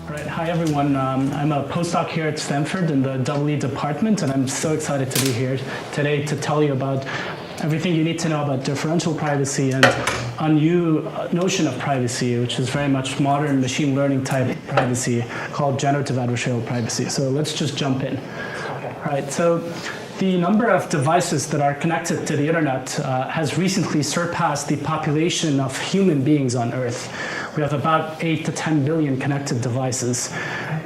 All right. Hi, everyone. I'm a postdoc here at Stanford in the EE department, and I'm so excited to be here today to tell you about everything you need to know about differential privacy and a new notion of privacy, which is very much modern machine learning type privacy called generative adversarial privacy. So let's just jump in. All right. So the number of devices that are connected to the internet has recently surpassed the population of human beings on Earth. We have about 8 to 10 billion connected devices.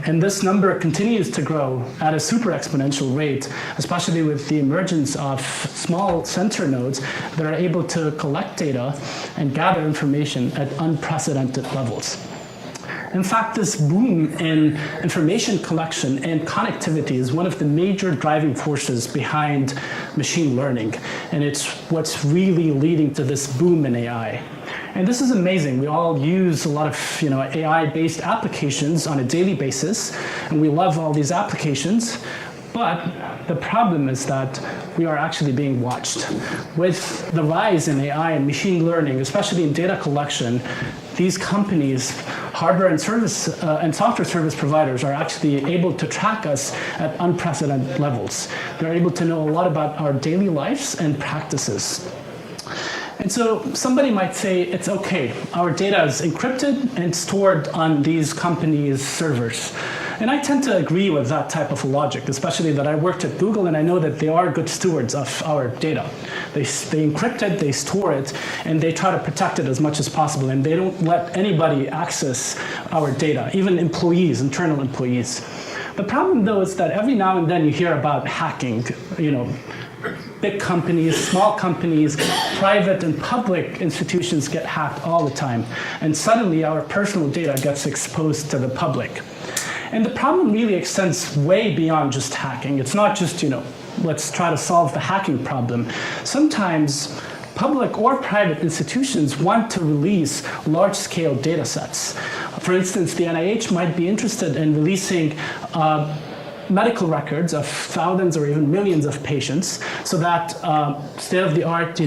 And this number continues to grow at a super exponential rate, especially with the emergence of small sensor nodes that are able to collect data and gather information at unprecedented levels. In fact, this boom in information collection and connectivity is one of the major driving forces behind machine learning, and it's what's really leading to this boom in AI. And this is amazing. We all use a lot of AI-based applications on a daily basis, and we love all these applications. But the problem is that we are actually being watched. With the rise in AI and machine learning, especially in data collection, these companies, hardware and service and software service providers, are actually able to track us at unprecedented levels. They're able to know a lot about our daily lives and practices. And so somebody might say, it's okay, our data is encrypted and stored on these companies' servers. And I tend to agree with that type of logic, especially that I worked at Google and I know that they are good stewards of our data. They encrypt it, they store it, and they try to protect it as much as possible. And they don't let anybody access our data, even employees, internal employees. The problem, though, is that every now and then you hear about hacking, big companies, small companies, private and public institutions get hacked all the time. And suddenly our personal data gets exposed to the public. And the problem really extends way beyond just hacking. It's not just, let's try to solve the hacking problem. Sometimes public or private institutions want to release large-scale data sets. For instance, the NIH might be interested in releasing medical records of thousands or even millions of patients so that state-of-the-art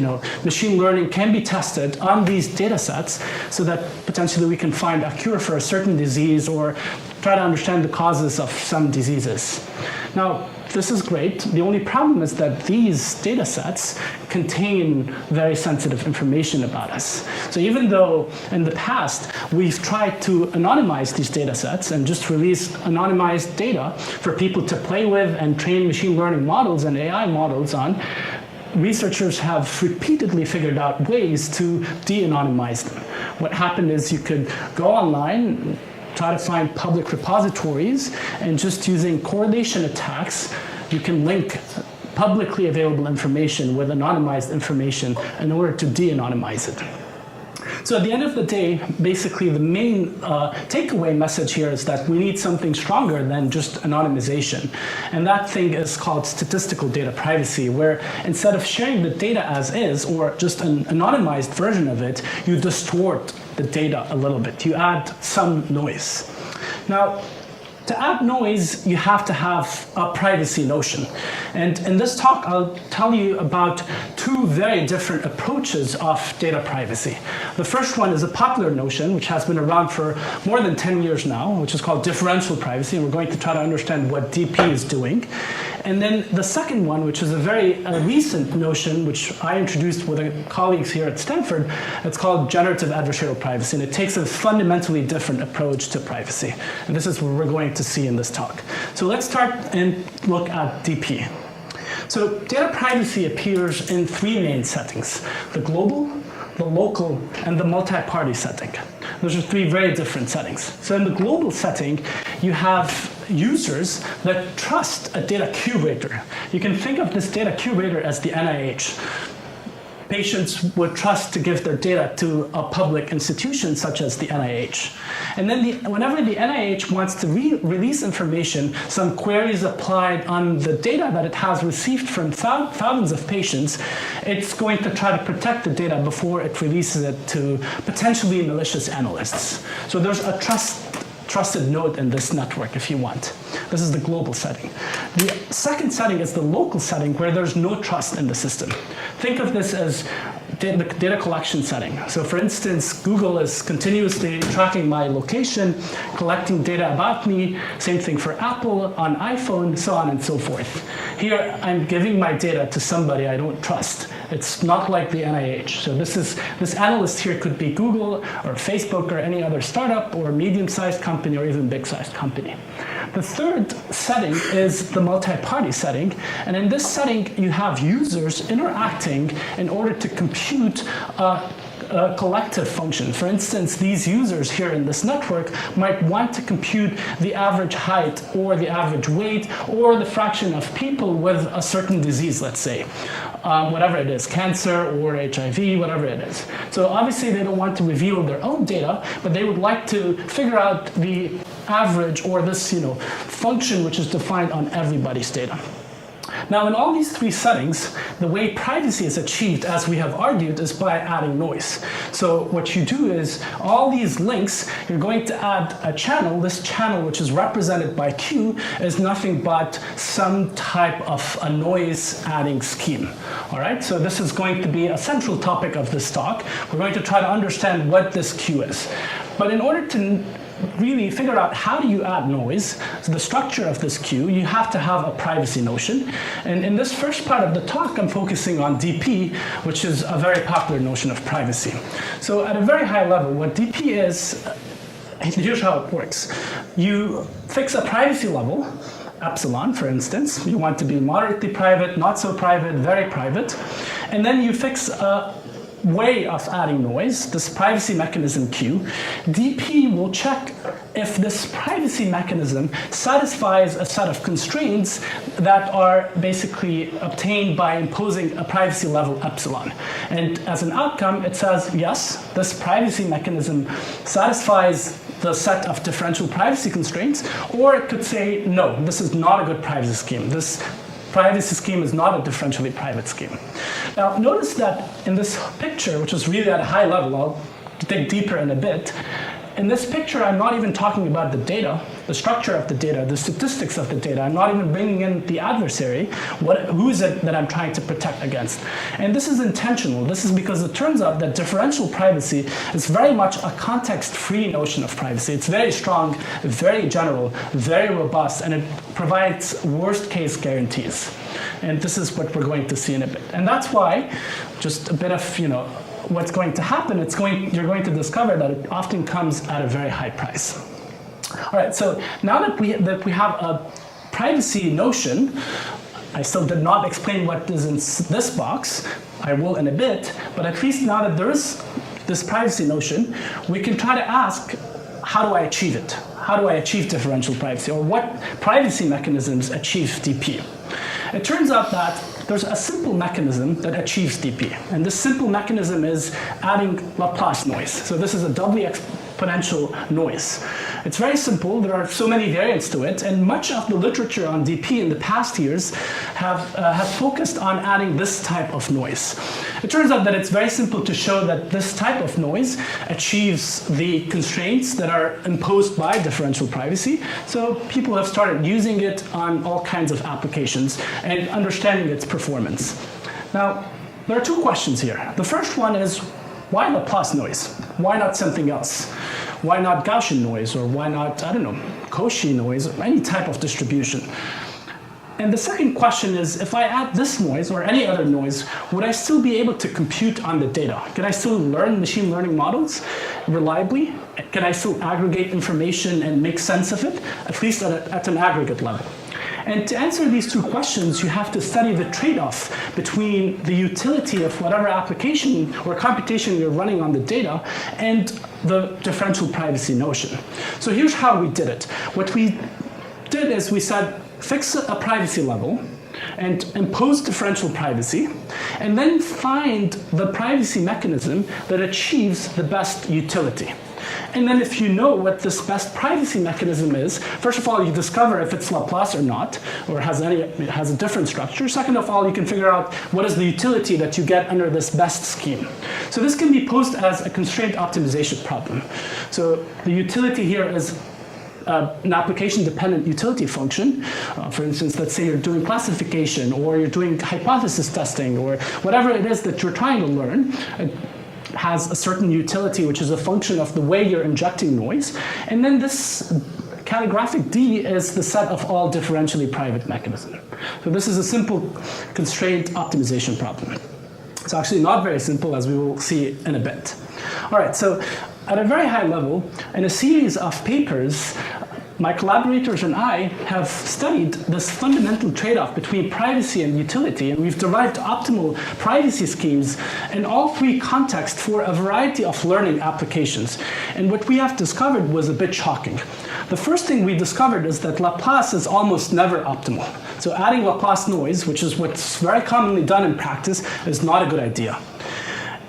machine learning can be tested on these data sets so that potentially we can find a cure for a certain disease or try to understand the causes of some diseases. Now, this is great. The only problem is that these data sets contain very sensitive information about us. So even though in the past we've tried to anonymize these data sets and just release anonymized data for people to play with and train machine learning models and AI models on, researchers have repeatedly figured out ways to de-anonymize them. What happened is you could go online, try to find public repositories, and just using correlation attacks, you can link publicly available information with anonymized information in order to de-anonymize it. So at the end of the day, basically the main takeaway message here is that we need something stronger than just anonymization. And that thing is called statistical data privacy, where instead of sharing the data as is, or just an anonymized version of it, you distort the data a little bit. You add some noise. Now, to add noise, you have to have a privacy notion. And in this talk, I'll tell you about two very different approaches of data privacy. The first one is a popular notion, which has been around for more than 10 years now, which is called differential privacy, and we're going to try to understand what DP is doing. And then the second one, which is a very recent notion, which I introduced with colleagues here at Stanford, it's called generative adversarial privacy, and it takes a fundamentally different approach to privacy. And this is what we're going to see in this talk. So let's start and look at DP. So data privacy appears in three main settings: the global, the local, and the multi-party setting. Those are three very different settings. So in the global setting, you have users that trust a data curator. You can think of this data curator as the NIH. Patients would trust to give their data to a public institution such as the NIH. And then whenever the NIH wants to release information, some queries applied on the data that it has received from thousands of patients, it's going to try to protect the data before it releases it to potentially malicious analysts. So there's a trusted node in this network, if you want. This is the global setting. The second setting is the local setting, where there's no trust in the system. Think of this as data collection setting. So for instance, Google is continuously tracking my location, collecting data about me, same thing for Apple on iPhone, so on and so forth. Here, I'm giving my data to somebody I don't trust. It's not like the NIH. So this analyst here could be Google or Facebook or any other startup or medium-sized company or even big-sized company. The third setting is the multi-party setting. And in this setting, you have users interacting in order to compute a collective function. For instance, these users here in this network might want to compute the average height or the average weight or the fraction of people with a certain disease, let's say. Whatever it is, cancer or HIV, whatever it is. So obviously they don't want to reveal their own data, but they would like to figure out the average or this function which is defined on everybody's data. Now, in all these three settings, the way privacy is achieved, as we have argued, is by adding noise. So what you do is, all these links, you're going to add a channel. This channel, which is represented by Q, is nothing but some type of a noise adding scheme. All right, so this is going to be a central topic of this talk. We're going to try to understand what this Q is. But in order to really figure out how do you add noise, so the structure of this queue, you have to have a privacy notion. And in this first part of the talk, I'm focusing on DP, which is a very popular notion of privacy. So at a very high level, what DP is, here's how it works. You fix a privacy level, epsilon, for instance. You want to be moderately private, not so private, very private. And then you fix a way of adding noise, this privacy mechanism Q. DP will check if this privacy mechanism satisfies a set of constraints that are basically obtained by imposing a privacy level epsilon. And as an outcome, it says, yes, this privacy mechanism satisfies the set of differential privacy constraints, or it could say, no, this is not a good privacy scheme. This privacy scheme is not a differentially private scheme. Now, notice that in this picture, which is really at a high level, I'll dig deeper in a bit. In this picture, I'm not even talking about the data, the structure of the data, the statistics of the data. I'm not even bringing in the adversary. Who is it that I'm trying to protect against? And this is intentional. This is because it turns out that differential privacy is very much a context-free notion of privacy. It's very strong, very general, very robust, and it provides worst-case guarantees. And this is what we're going to see in a bit. And that's why, just a bit of, what's going to happen, you're going to discover that it often comes at a very high price. All right, so now that we have a privacy notion, I still did not explain what is in this box. I will in a bit, but at least now that there is this privacy notion, we can try to ask, how do I achieve it? How do I achieve differential privacy? Or what privacy mechanisms achieve DP? It turns out that there's a simple mechanism that achieves DP. And this simple mechanism is adding Laplace noise. So this is a doubly exponential noise. It's very simple. There are so many variants to it. And much of the literature on DP in the past years have focused on adding this type of noise. It turns out that it's very simple to show that this type of noise achieves the constraints that are imposed by differential privacy. So people have started using it on all kinds of applications and understanding its performance. Now, there are two questions here. The first one is, why Laplace noise? Why not something else? Why not Gaussian noise? Or why not, I don't know, Cauchy noise, or any type of distribution? And the second question is, if I add this noise or any other noise, would I still be able to compute on the data? Can I still learn machine learning models reliably? Can I still aggregate information and make sense of it, at least at an aggregate level? And to answer these two questions, you have to study the trade-off between the utility of whatever application or computation you're running on the data and the differential privacy notion. So here's how we did it. What we did is we said, fix a privacy level and impose differential privacy, and then find the privacy mechanism that achieves the best utility. And then if you know what this best privacy mechanism is, first of all, you discover if it's Laplace or not, or has a different structure. Second of all, you can figure out what is the utility that you get under this best scheme. So this can be posed as a constraint optimization problem. So the utility here is an application-dependent utility function, for instance, let's say you're doing classification or you're doing hypothesis testing or whatever it is that you're trying to learn, it has a certain utility which is a function of the way you're injecting noise. And then this calligraphic D is the set of all differentially private mechanisms. So this is a simple constraint optimization problem. It's actually not very simple, as we will see in a bit. All right, so at a very high level, in a series of papers, my collaborators and I have studied this fundamental trade-off between privacy and utility, and we've derived optimal privacy schemes in all three contexts for a variety of learning applications. And what we have discovered was a bit shocking. The first thing we discovered is that Laplace is almost never optimal. So adding Laplace noise, which is what's very commonly done in practice, is not a good idea.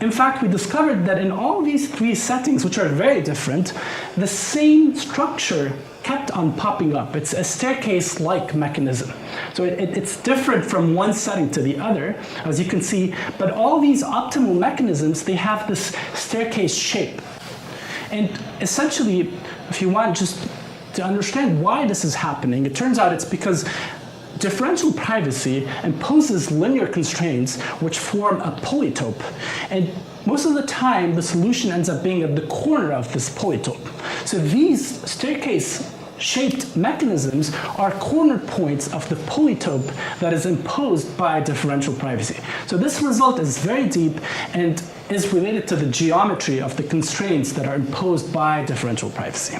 In fact, we discovered that in all these three settings, which are very different, the same structure kept on popping up. It's a staircase-like mechanism. So it's different from one setting to the other, as you can see, but all these optimal mechanisms, they have this staircase shape. And essentially, if you want just to understand why this is happening, it turns out it's because differential privacy imposes linear constraints which form a polytope. And most of the time, the solution ends up being at the corner of this polytope. So these staircase-shaped mechanisms are corner points of the polytope that is imposed by differential privacy. So this result is very deep and is related to the geometry of the constraints that are imposed by differential privacy.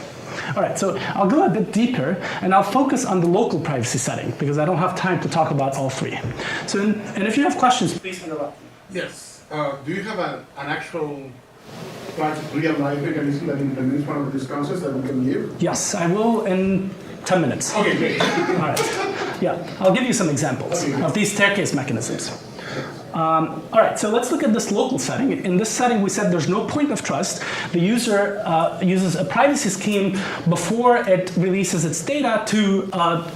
All right, so I'll go a bit deeper, and I'll focus on the local privacy setting, because I don't have time to talk about all three. So, and if you have questions, please interrupt. Yes. Do you have an actual real-life mechanism that implements one of these concepts that we can give? Yes, I will in 10 minutes. Okay, great. All right. Yeah, I'll give you some examples of these staircase mechanisms. All right, so let's look at this local setting. In this setting, we said there's no point of trust. The user uses a privacy scheme before it releases its data to a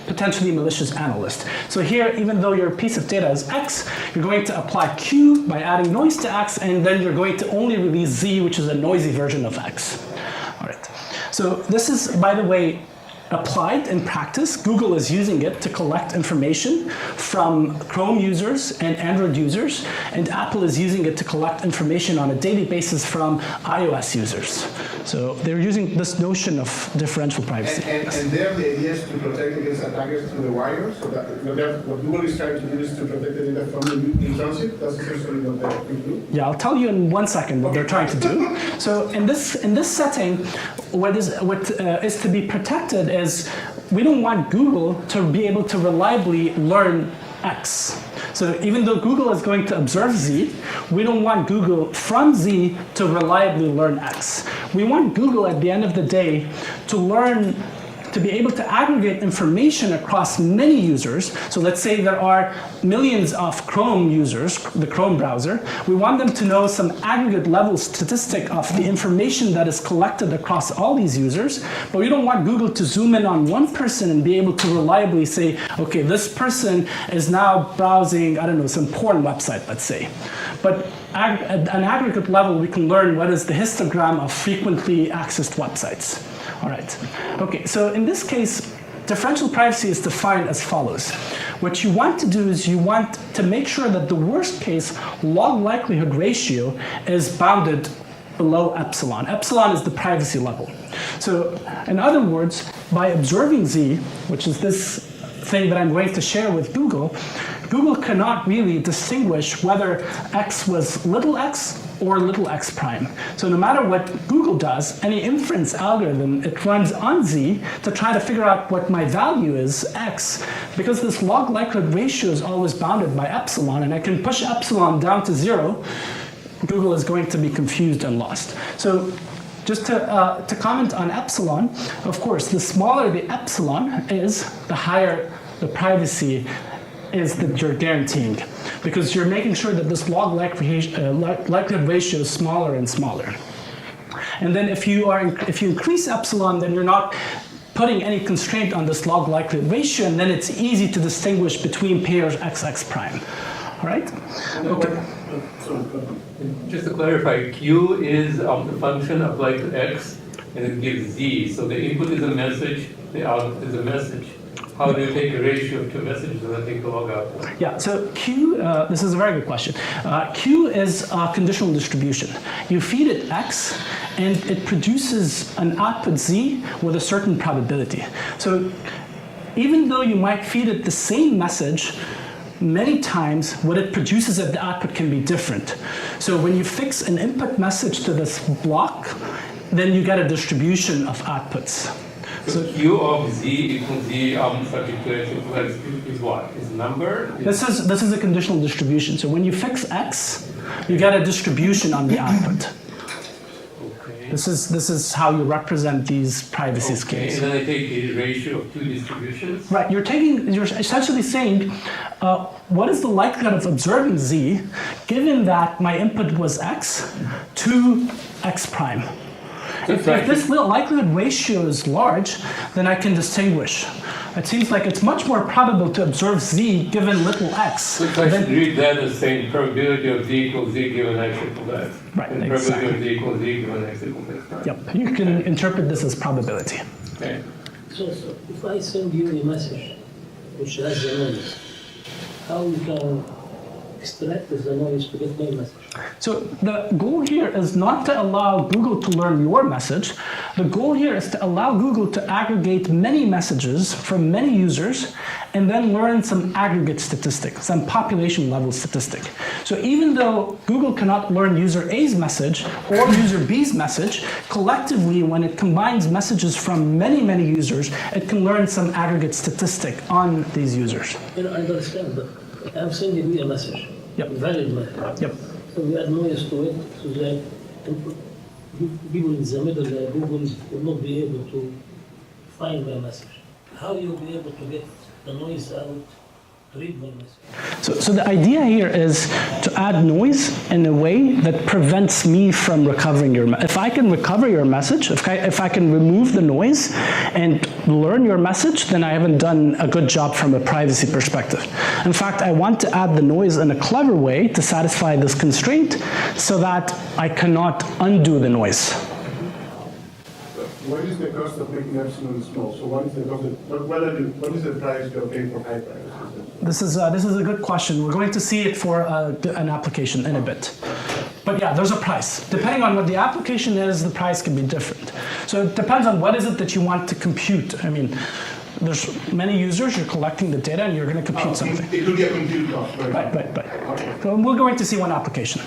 potentially malicious analyst. So here, even though your piece of data is X, you're going to apply Q by adding noise to X, and then you're going to only release Z, which is a noisy version of X. All right. So this is, by the way, applied in practice. Google is using it to collect information from Chrome users and Android users, and Apple is using it to collect information on a daily basis from iOS users. So they're using this notion of differential privacy. And there the idea is to protect against attackers through the wire, so that what Google is trying to do is to protect the data from in transit. That's essentially what they do. Yeah, I'll tell you in 1 second what they're trying to do. So in this setting, what is to be protected is we don't want Google to be able to reliably learn X. So even though Google is going to observe Z, we don't want Google from Z to reliably learn X. We want Google at the end of the day to be able to aggregate information across many users. So let's say there are millions of Chrome users, the Chrome browser. We want them to know some aggregate level statistic of the information that is collected across all these users, but we don't want Google to zoom in on one person and be able to reliably say, okay, this person is now browsing, I don't know, some porn website, let's say. But at an aggregate level, we can learn what is the histogram of frequently accessed websites. All right. Okay, so in this case, differential privacy is defined as follows. What you want to do is you want to make sure that the worst case log likelihood ratio is bounded below epsilon. Epsilon is the privacy level. So in other words, by observing Z, which is this thing that I'm going to share with Google, Google cannot really distinguish whether X was little x or little x prime. So no matter what Google does, any inference algorithm, it runs on Z to try to figure out what my value is, X, because this log likelihood ratio is always bounded by epsilon, and I can push epsilon down to 0, Google is going to be confused and lost. So just to comment on epsilon, of course, the smaller the epsilon is, the higher the privacy is that you're guaranteeing, because you're making sure that this log likelihood ratio is smaller and smaller. And then if you increase epsilon, then you're not putting any constraint on this log likelihood ratio, and then it's easy to distinguish between pairs XX prime. All right? Okay. Just to clarify, Q is of the function applied to X, and it gives Z. So the input is a message, the output is a message. How do you take a ratio of two messages and then take the log output? Yeah, so Q, this is a very good question. Q is a conditional distribution. You feed it X, and it produces an output Z with a certain probability. So even though you might feed it the same message, many times what it produces at the output can be different. So when you fix an input message to this block, then you get a distribution of outputs. So Q of Z equals Z subject to X is what? Is number? This is a conditional distribution. So when you fix X, you get a distribution on the output. Okay. This is how you represent these privacy schemes. And then I take a ratio of two distributions. Right. You're essentially saying, what is the likelihood of observing Z, given that my input was X, to X prime? If this likelihood ratio is large, then I can distinguish. It seems like it's much more probable to observe Z given little x. So I should read that as saying probability of Z equals Z given X equals X. Right, and exactly. probability of Z equals Z given X equals X. Right? Yep, you can interpret this as probability. Okay. So if I send you a message which has a noise, how you can extract the noise to get my message? So the goal here is not to allow Google to learn your message. The goal here is to allow Google to aggregate many messages from many users and then learn some aggregate statistic, some population level statistic. So even though Google cannot learn user A's message or user B's message, collectively when it combines messages from many, many users, it can learn some aggregate statistic on these users. I understand, but I'm sending you a message. Yep. Valid message. Yep. So we add noise to it so that people in the middle, Google, will not be able to find my message. How you'll be able to get the noise out to read my message? So the idea here is to add noise in a way that prevents me from recovering your message. If I can recover your message, if I can remove the noise and learn your message, then I haven't done a good job from a privacy perspective. In fact, I want to add the noise in a clever way to satisfy this constraint so that I cannot undo the noise. What is the cost of making epsilon small? So what is the cost what is the price you're paying for high privacy? This is a good question. We're going to see it for an application in a bit. But yeah, there's a price. Depending on what the application is, the price can be different. So it depends on what is it that you want to compute. I mean, there's many users, you're collecting the data and you're going to compute something. It could be a compute cost, right? Right. Okay. So we're going to see one application.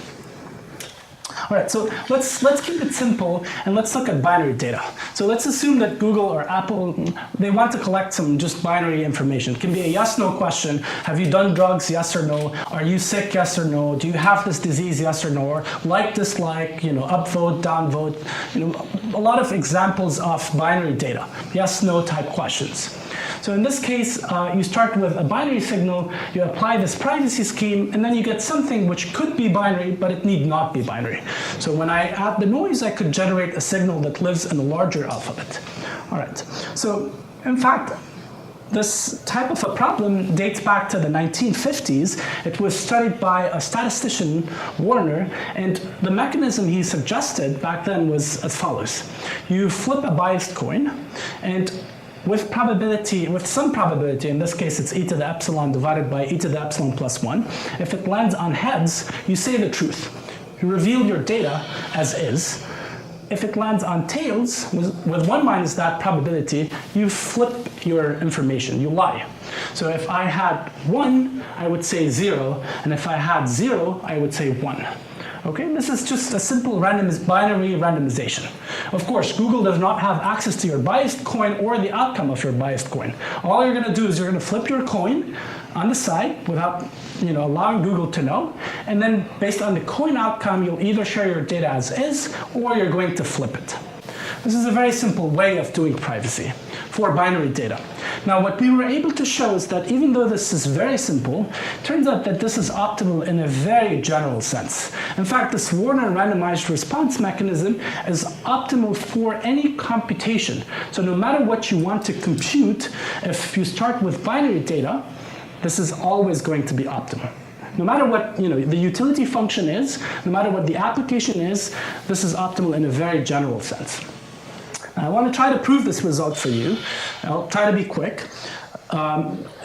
All right, so let's keep it simple and let's look at binary data. So let's assume that Google or Apple, they want to collect some just binary information. It can be a yes/no question. Have you done drugs? Yes or no. Are you sick? Yes or no. Do you have this disease? Yes or no. Or like, dislike, upvote, downvote. A lot of examples of binary data. Yes/no type questions. So in this case, you start with a binary signal, you apply this privacy scheme, and then you get something which could be binary, but it need not be binary. So when I add the noise, I could generate a signal that lives in a larger alphabet. All right. So in fact, this type of a problem dates back to the 1950s. It was studied by a statistician, Warner, and the mechanism he suggested back then was as follows. You flip a biased coin, and with some probability, in this case it's e to the epsilon divided by e to the epsilon plus 1, if it lands on heads, you say the truth. You reveal your data as is. If it lands on tails, with 1 minus that probability, you flip your information, you lie. So if I had 1, I would say 0, and if I had 0, I would say 1. Okay, this is just a simple binary randomization. Of course, Google does not have access to your biased coin or the outcome of your biased coin. All you're going to do is you're going to flip your coin on the side without allowing Google to know, and then based on the coin outcome, you'll either share your data as is or you're going to flip it. This is a very simple way of doing privacy for binary data. Now, what we were able to show is that even though this is very simple, it turns out that this is optimal in a very general sense. In fact, this Warner randomized response mechanism is optimal for any computation. So no matter what you want to compute, if you start with binary data, this is always going to be optimal. No matter what the utility function is, no matter what the application is, this is optimal in a very general sense. I want to try to prove this result for you. I'll try to be quick.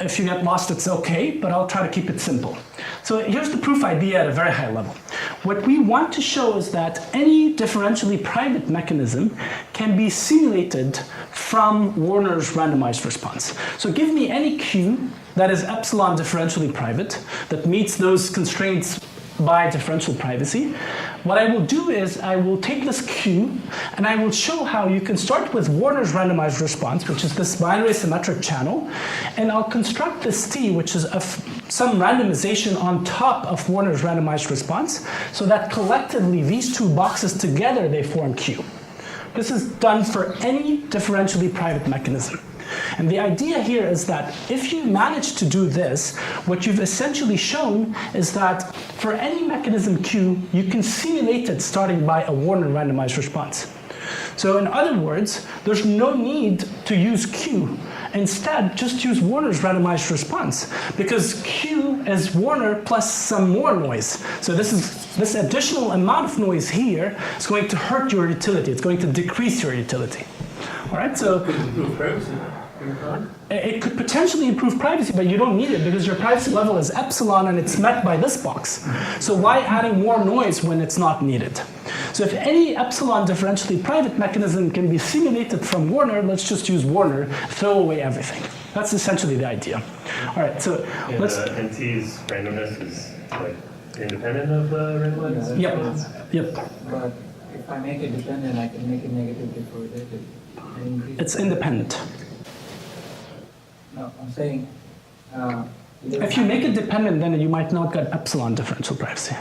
If you get lost, it's okay, but I'll try to keep it simple. So here's the proof idea at a very high level. What we want to show is that any differentially private mechanism can be simulated from Warner's randomized response. So give me any Q that is epsilon differentially private, that meets those constraints by differential privacy. What I will do is I will take this Q and I will show how you can start with Warner's randomized response, which is this binary symmetric channel, and I'll construct this T, which is some randomization on top of Warner's randomized response, so that collectively these two boxes together, they form Q. This is done for any differentially private mechanism. And the idea here is that if you manage to do this, what you've essentially shown is that for any mechanism Q, you can simulate it starting by a Warner randomized response. So in other words, there's no need to use Q. Instead, just use Warner's randomized response, because Q is Warner plus some more noise. So this additional amount of noise here is going to hurt your utility. It's going to decrease your utility. All right, so it could potentially improve privacy, but you don't need it because your privacy level is epsilon and it's met by this box. So why adding more noise when it's not needed? So if any epsilon differentially private mechanism can be simulated from Warner, let's just use Warner, throw away everything. That's essentially the idea. All right, so let's... And T's randomness is like independent of the randomness? Yep. But if I make it dependent, I can make it negative before it. It's independent. No, I'm saying... if you make it dependent, then you might not get epsilon differential privacy.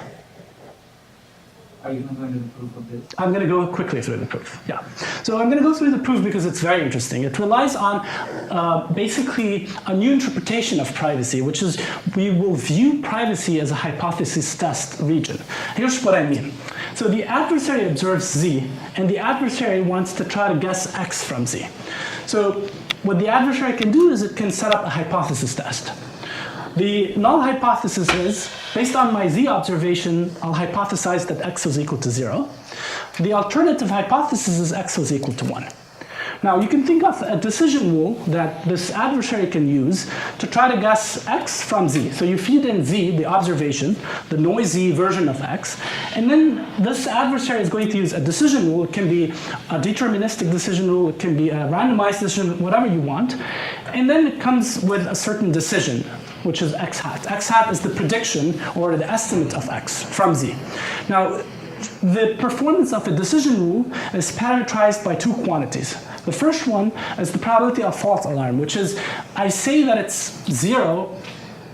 Are you not going to do the proof of this? I'm going to go quickly through the proof, yeah. So I'm going to go through the proof because it's very interesting. It relies on basically a new interpretation of privacy, which is we will view privacy as a hypothesis test region. Here's what I mean. So the adversary observes Z, and the adversary wants to try to guess X from Z. So what the adversary can do is it can set up a hypothesis test. The null hypothesis is, based on my Z observation, I'll hypothesize that X is equal to 0. The alternative hypothesis is X is equal to 1. Now, you can think of a decision rule that this adversary can use to try to guess X from Z. So you feed in Z, the observation, the noisy version of X, and then this adversary is going to use a decision rule. It can be a deterministic decision rule, it can be a randomized decision, whatever you want. And then it comes with a certain decision, which is X hat. X hat is the prediction or the estimate of X from Z. Now, the performance of a decision rule is parameterized by two quantities. The first one is the probability of false alarm, which is I say that it's 0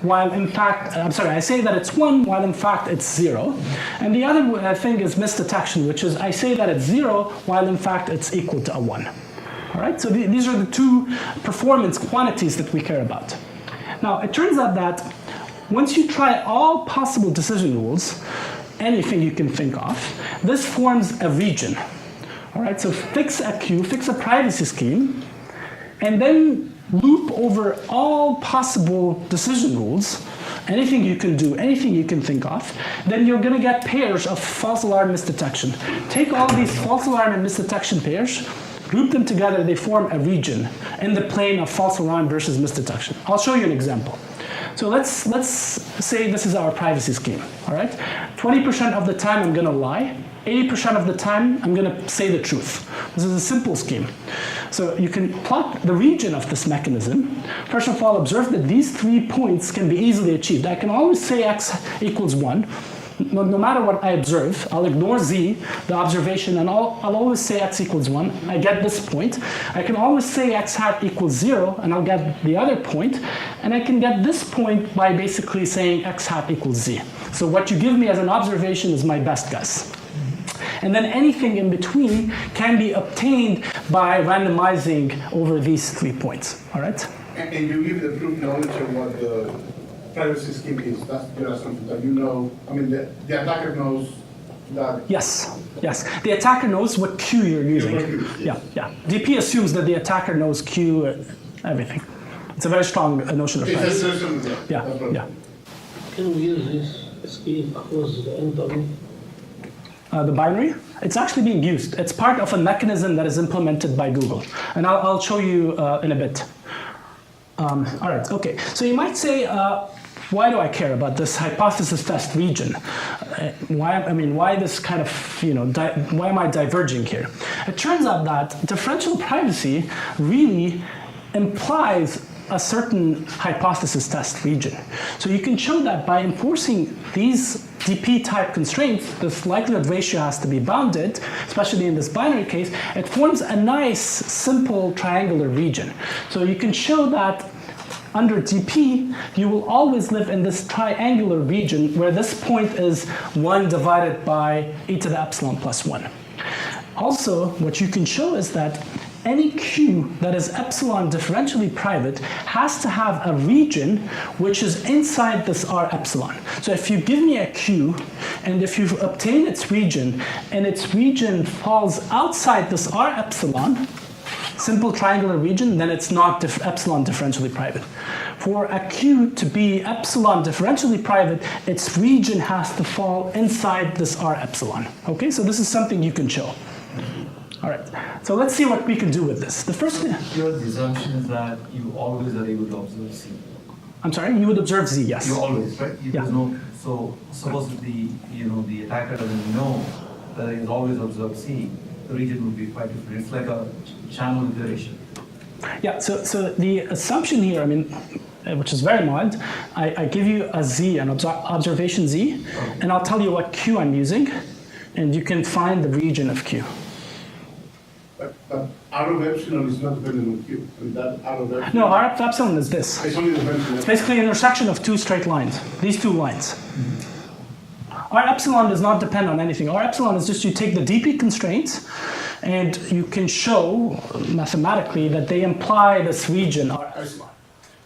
while in fact, I say that it's 1 while in fact it's 0. And the other thing is misdetection, which is I say that it's 0 while in fact it's equal to a 1. All right, so these are the two performance quantities that we care about. Now, it turns out that once you try all possible decision rules, anything you can think of, this forms a region. All right, so fix a Q, fix a privacy scheme, and then loop over all possible decision rules, anything you can do, anything you can think of, then you're going to get pairs of false alarm misdetection. Take all these false alarm and misdetection pairs, group them together, they form a region in the plane of false alarm versus misdetection. I'll show you an example. So let's say this is our privacy scheme, all right? 20% of the time I'm gonna lie, 80% of the time I'm gonna say the truth. This is a simple scheme. So you can plot the region of this mechanism. First of all, observe that these 3 points can be easily achieved. I can always say X equals 1. No matter what I observe, I'll ignore Z, the observation, and I'll always say X equals 1. I get this point. I can always say X hat equals 0, and I'll get the other point. And I can get this point by basically saying X hat equals Z. So what you give me as an observation is my best guess. And then anything in between can be obtained by randomizing over these 3 points. All right? And you give the proof knowledge of what the privacy scheme is. That's something that you know. I mean, the attacker knows that. Yes. The attacker knows what Q you're using. Yeah. DP assumes that the attacker knows Q, everything. It's a very strong notion of privacy. Yeah. Can we use this scheme across the entire? The binary? It's actually being used. It's part of a mechanism that is implemented by Google. And I'll show you in a bit. All right, okay. So you might say, why do I care about this hypothesis test region? Why this kind of, why am I diverging here? It turns out that differential privacy really implies a certain hypothesis test region. So you can show that by enforcing these DP type constraints, this likelihood ratio has to be bounded, especially in this binary case, it forms a nice, simple triangular region. So you can show that under DP, you will always live in this triangular region where this point is 1 divided by e to the epsilon plus 1. Also, what you can show is that any Q that is epsilon differentially private has to have a region which is inside this R epsilon. So if you give me a Q, and if you obtain its region, and its region falls outside this R epsilon, simple triangular region, then it's not epsilon differentially private. For a Q to be epsilon differentially private, its region has to fall inside this R epsilon. Okay, so this is something you can show. All right, so let's see what we can do with this. The first thing. Your assumption is that you always are able to observe C. I'm sorry, you would observe Z, yes. You always, right? Yeah. So suppose if the attacker doesn't know that he has always observed C, the region would be quite different. It's like a channel iteration. Yeah, so the assumption here, which is very mild, I give you a Z, an observation Z, and I'll tell you what Q I'm using, and you can find the region of Q. But R of epsilon is not dependent on Q. That R of epsilon. No, R of epsilon is this. It's only dependent on It's basically an intersection of two straight lines, these two lines. R epsilon does not depend on anything. R epsilon is just you take the DP constraints and you can show mathematically that they imply this region R epsilon.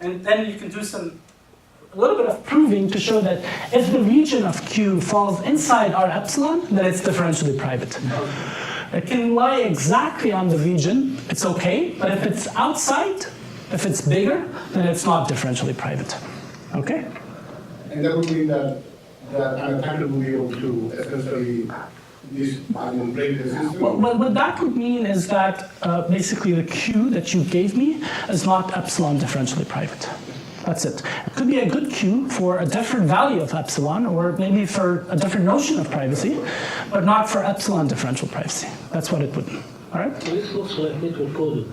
And then you can do a little bit of proving to show that if the region of Q falls inside R epsilon, then it's differentially private. It can lie exactly on the region, it's okay, but if it's outside, if it's bigger, then it's not differentially private. Okay? And that would mean that an attacker will be able to essentially break the system? Well, what that would mean is that basically the Q that you gave me is not epsilon differentially private. That's it. It could be a good Q for a different value of epsilon, or maybe for a different notion of privacy, but not for epsilon differential privacy. That's what it would be. All right? So this looks like network coding.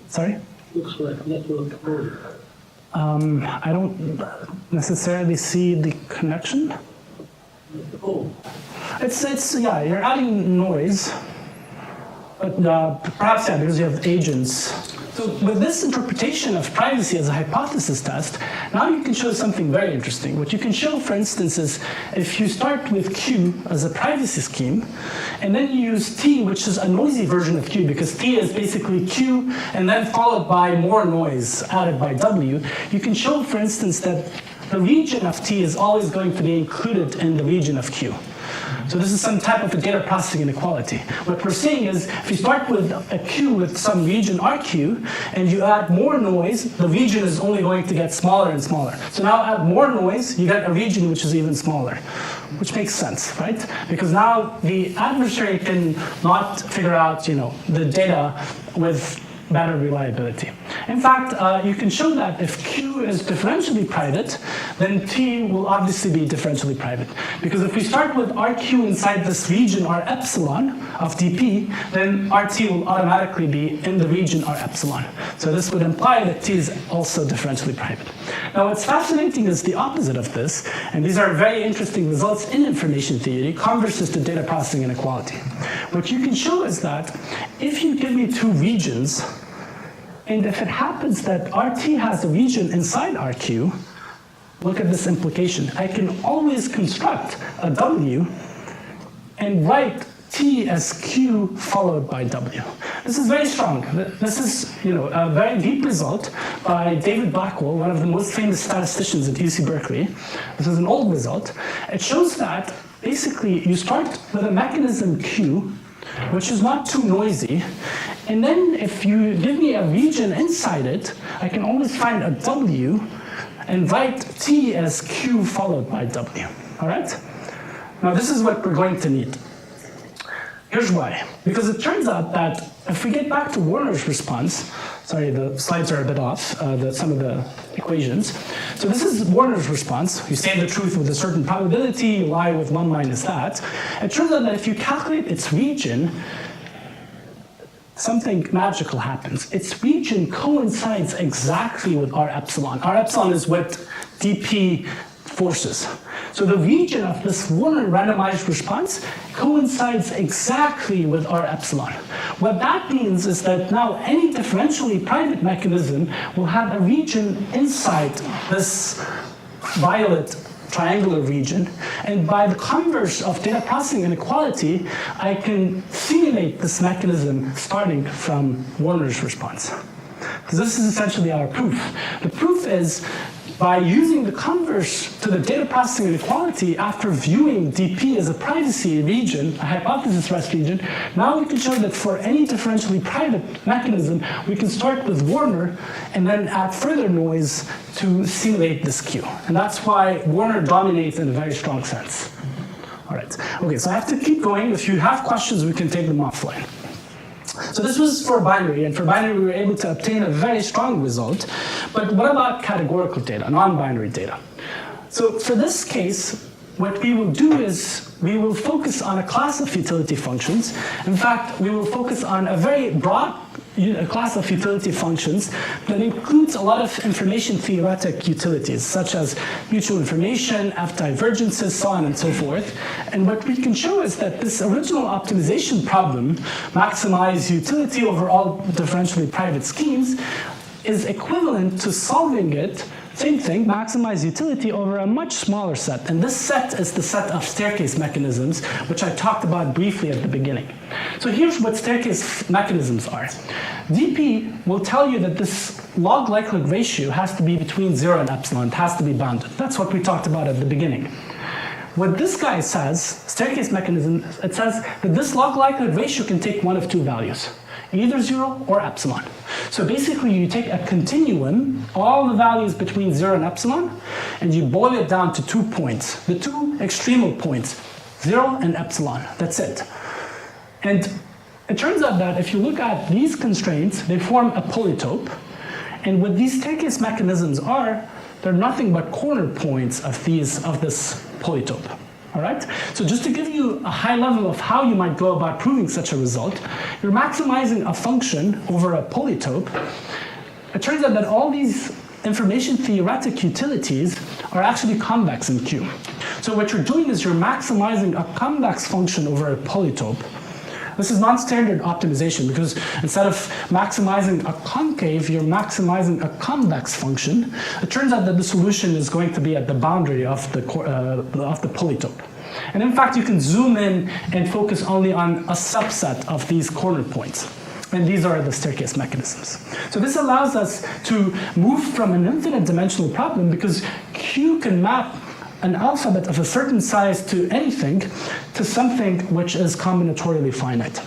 Sorry? Looks like network coding. I don't necessarily see the connection. Oh, It's yeah, you're adding noise, but perhaps, yeah, because you have agents. So with this interpretation of privacy as a hypothesis test, now you can show something very interesting. What you can show, for instance, is if you start with Q as a privacy scheme, and then you use T, which is a noisy version of Q, because T is basically Q, and then followed by more noise added by W, you can show, for instance, that the region of T is always going to be included in the region of Q. So this is some type of a data processing inequality. What we're saying is, if you start with a Q with some region RQ, and you add more noise, the region is only going to get smaller and smaller. So now add more noise, you get a region which is even smaller, which makes sense, right? Because now the adversary can not figure out, the data with better reliability. In fact, you can show that if Q is differentially private, then T will obviously be differentially private. Because if we start with RQ inside this region R epsilon of DP, then RT will automatically be in the region R epsilon. So this would imply that T is also differentially private. Now what's fascinating is the opposite of this, and these are very interesting results in information theory, converses to data processing inequality. What you can show is that if you give me two regions, and if it happens that RT has a region inside RQ, look at this implication. I can always construct a W and write T as Q followed by W. This is very strong. This is a very deep result by David Blackwell, one of the most famous statisticians at UC Berkeley. This is an old result. It shows that basically you start with a mechanism Q, which is not too noisy. And then if you give me a region inside it, I can always find a W and write T as Q followed by W. All right? Now this is what we're going to need. Here's why. Because it turns out that if we get back to Warner's response, sorry, the slides are a bit off, some of the equations. So this is Warner's response. You say the truth with a certain probability, you lie with 1 minus that. It turns out that if you calculate its region, something magical happens. Its region coincides exactly with R epsilon. R epsilon is what dp forces. So the region of this Warner randomized response coincides exactly with R epsilon. What that means is that now any differentially private mechanism will have a region inside this violet triangular region, and by the converse of data processing inequality, I can simulate this mechanism starting from Warner's response. Because this is essentially our proof. The proof is by using the converse to the data processing inequality after viewing dp as a privacy region, a hypothesis rest region, now we can show that for any differentially private mechanism, we can start with Warner and then add further noise to simulate this Q. And that's why Warner dominates in a very strong sense. All right. Okay, so I have to keep going. If you have questions, we can take them offline. So this was for binary, and for binary we were able to obtain a very strong result. But what about categorical data, non-binary data? So for this case, what we will do is we will focus on a class of utility functions. In fact, we will focus on a very broad class of utility functions that includes a lot of information theoretic utilities, such as mutual information, F divergences, so on and so forth. And what we can show is that this original optimization problem, maximize utility over all differentially private schemes, is equivalent to solving it, same thing, maximize utility over a much smaller set. And this set is the set of staircase mechanisms, which I talked about briefly at the beginning. So here's what staircase mechanisms are. dp will tell you that this log likelihood ratio has to be between 0 and epsilon. It has to be bounded. That's what we talked about at the beginning. What this guy says, staircase mechanism, it says that this log likelihood ratio can take one of two values, either 0 or epsilon. So basically you take a continuum, all the values between 0 and epsilon, and you boil it down to 2 points, the two extremal points, 0 and epsilon. That's it. And it turns out that if you look at these constraints, they form a polytope. And what these staircase mechanisms are, they're nothing but corner points of this polytope. All right? So just to give you a high level of how you might go about proving such a result, you're maximizing a function over a polytope. It turns out that all these information theoretic utilities are actually convex in Q. So what you're doing is you're maximizing a convex function over a polytope. This is non-standard optimization because instead of maximizing a concave, you're maximizing a convex function. It turns out that the solution is going to be at the boundary of the polytope. And in fact, you can zoom in and focus only on a subset of these corner points. And these are the staircase mechanisms. So this allows us to move from an infinite dimensional problem because Q can map an alphabet of a certain size to anything, to something which is combinatorially finite.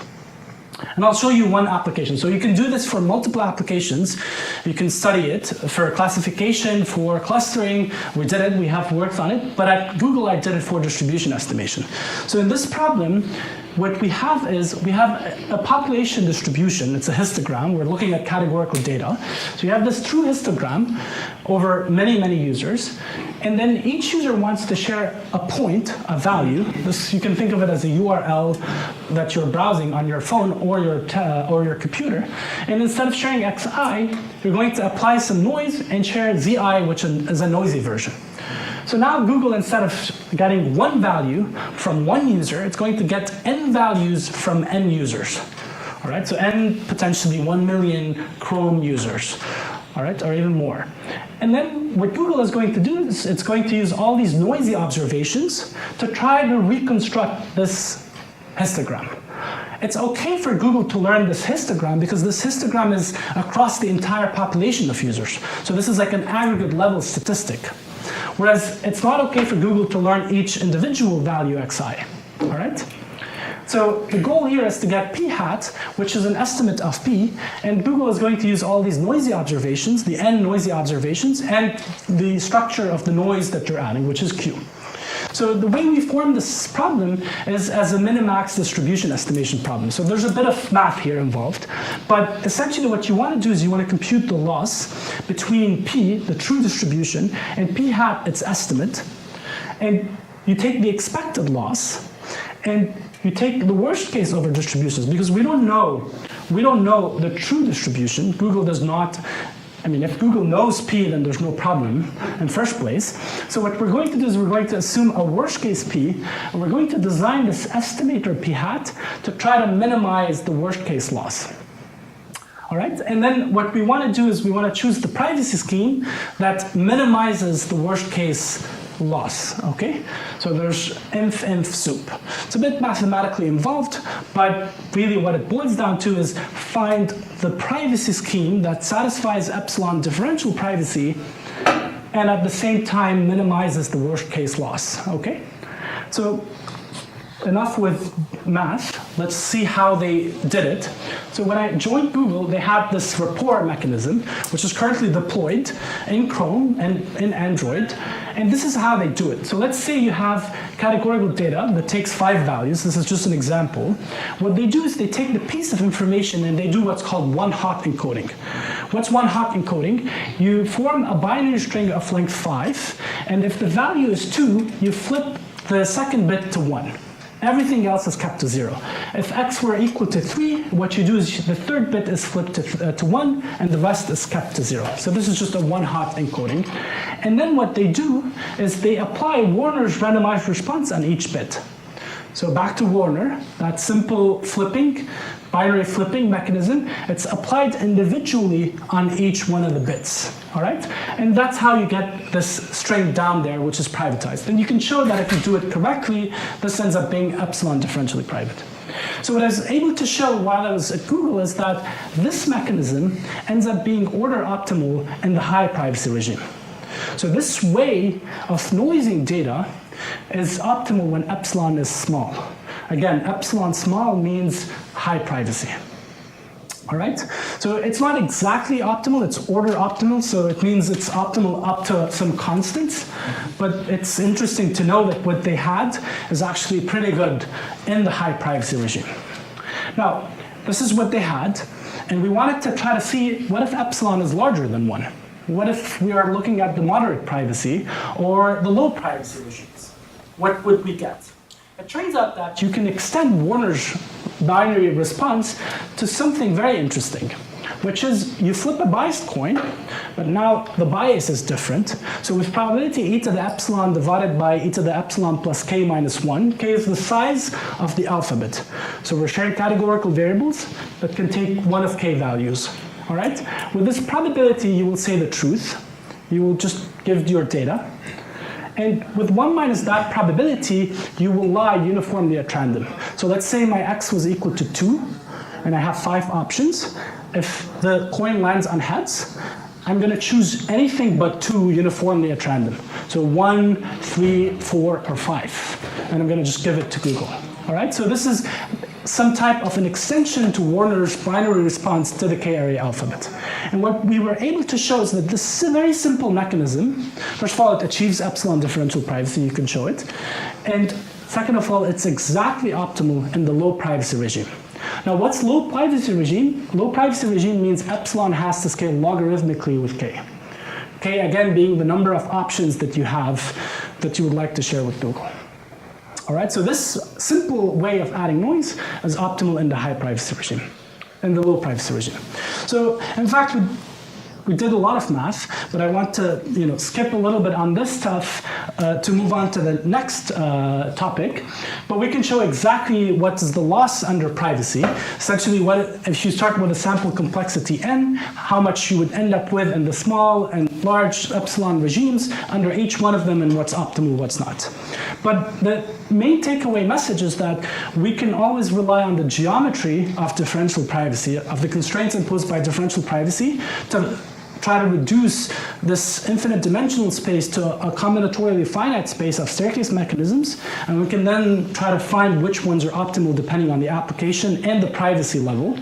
And I'll show you one application. So you can do this for multiple applications. You can study it for classification, for clustering. We did it, we have worked on it. But at Google, I did it for distribution estimation. So in this problem, what we have is we have a population distribution. It's a histogram. We're looking at categorical data. So you have this true histogram over many, many users. And then each user wants to share a point, a value. This, you can think of it as a URL that you're browsing on your phone or your computer. And instead of sharing xi, you're going to apply some noise and share zi, which is a noisy version. So now Google, instead of getting one value from one user, it's going to get n values from n users. All right, so n potentially 1 million Chrome users, all right, or even more. And then what Google is going to do is it's going to use all these noisy observations to try to reconstruct this histogram. It's okay for Google to learn this histogram because this histogram is across the entire population of users. So this is like an aggregate level statistic. Whereas it's not okay for Google to learn each individual value xi, all right? So the goal here is to get p hat, which is an estimate of p, and Google is going to use all these noisy observations, the n noisy observations, and the structure of the noise that you're adding, which is q. So the way we form this problem is as a minimax distribution estimation problem. So there's a bit of math here involved, but essentially what you want to do is you want to compute the loss between p, the true distribution, and p hat, its estimate, and you take the expected loss, and you take the worst case over distributions, because we don't know the true distribution. Google does not. I mean, if Google knows p, then there's no problem in first place. So what we're going to do is we're going to assume a worst case p, and we're going to design this estimator p hat to try to minimize the worst case loss. All right, and then what we want to do is we want to choose the privacy scheme that minimizes the worst case loss, okay? So there's inf sup. It's a bit mathematically involved, but really what it boils down to is find the privacy scheme that satisfies epsilon differential privacy and at the same time minimizes the worst case loss, okay? So enough with math. Let's see how they did it. So when I joined Google, they had this rapport mechanism, which is currently deployed in Chrome and in Android. And this is how they do it. So let's say you have categorical data that takes 5 values. This is just an example. What they do is they take the piece of information and they do what's called one-hot encoding. What's one-hot encoding? You form a binary string of length 5, and if the value is 2, you flip the second bit to 1. Everything else is kept to 0. If x were equal to 3, what you do is the third bit is flipped to 1, and the rest is kept to 0. So this is just a one-hot encoding. And then what they do is they apply Warner's randomized response on each bit. So back to Warner, that simple flipping, binary flipping mechanism, it's applied individually on each one of the bits, all right? And that's how you get this string down there, which is privatized. And you can show that if you do it correctly, this ends up being epsilon differentially private. So what I was able to show while I was at Google is that this mechanism ends up being order optimal in the high privacy regime. So this way of noising data is optimal when epsilon is small. Again, epsilon small means high privacy. All right? So it's not exactly optimal, it's order optimal, so it means it's optimal up to some constants. But it's interesting to know that what they had is actually pretty good in the high privacy regime. Now, this is what they had, and we wanted to try to see what if epsilon is larger than 1? What if we are looking at the moderate privacy or the low privacy regimes? What would we get? It turns out that you can extend Warner's binary response to something very interesting, which is you flip a biased coin, but now the bias is different. So with probability e to the epsilon divided by e to the epsilon plus k minus 1, k is the size of the alphabet. So we're sharing categorical variables that can take one of k values. All right? With this probability, you will say the truth. You will just give your data. And with 1 minus that probability, you will lie uniformly at random. So let's say my x was equal to 2, and I have 5 options. If the coin lands on heads, I'm going to choose anything but 2 uniformly at random. So 1, 3, 4, or 5. And I'm going to just give it to Google. All right? So this is some type of an extension to Warner's binary response to the k-ary alphabet. And what we were able to show is that this is a very simple mechanism. First of all, it achieves epsilon differential privacy, you can show it. And second of all, it's exactly optimal in the low privacy regime. Now, what's low privacy regime? Low privacy regime means epsilon has to scale logarithmically with k. K, again, being the number of options that you have that you would like to share with Google. All right, so this simple way of adding noise is optimal in the high privacy regime, in the low privacy regime. So, in fact, we did a lot of math, but I want to skip a little bit on this stuff to move on to the next topic. But we can show exactly what is the loss under privacy. Essentially, if you start with a sample complexity n, how much you would end up with in the small and large epsilon regimes under each one of them, and what's optimal, what's not. But the main takeaway message is that we can always rely on the geometry of differential privacy, of the constraints imposed by differential privacy, to try to reduce this infinite dimensional space to a combinatorially finite space of staircase mechanisms, and we can then try to find which ones are optimal depending on the application and the privacy level.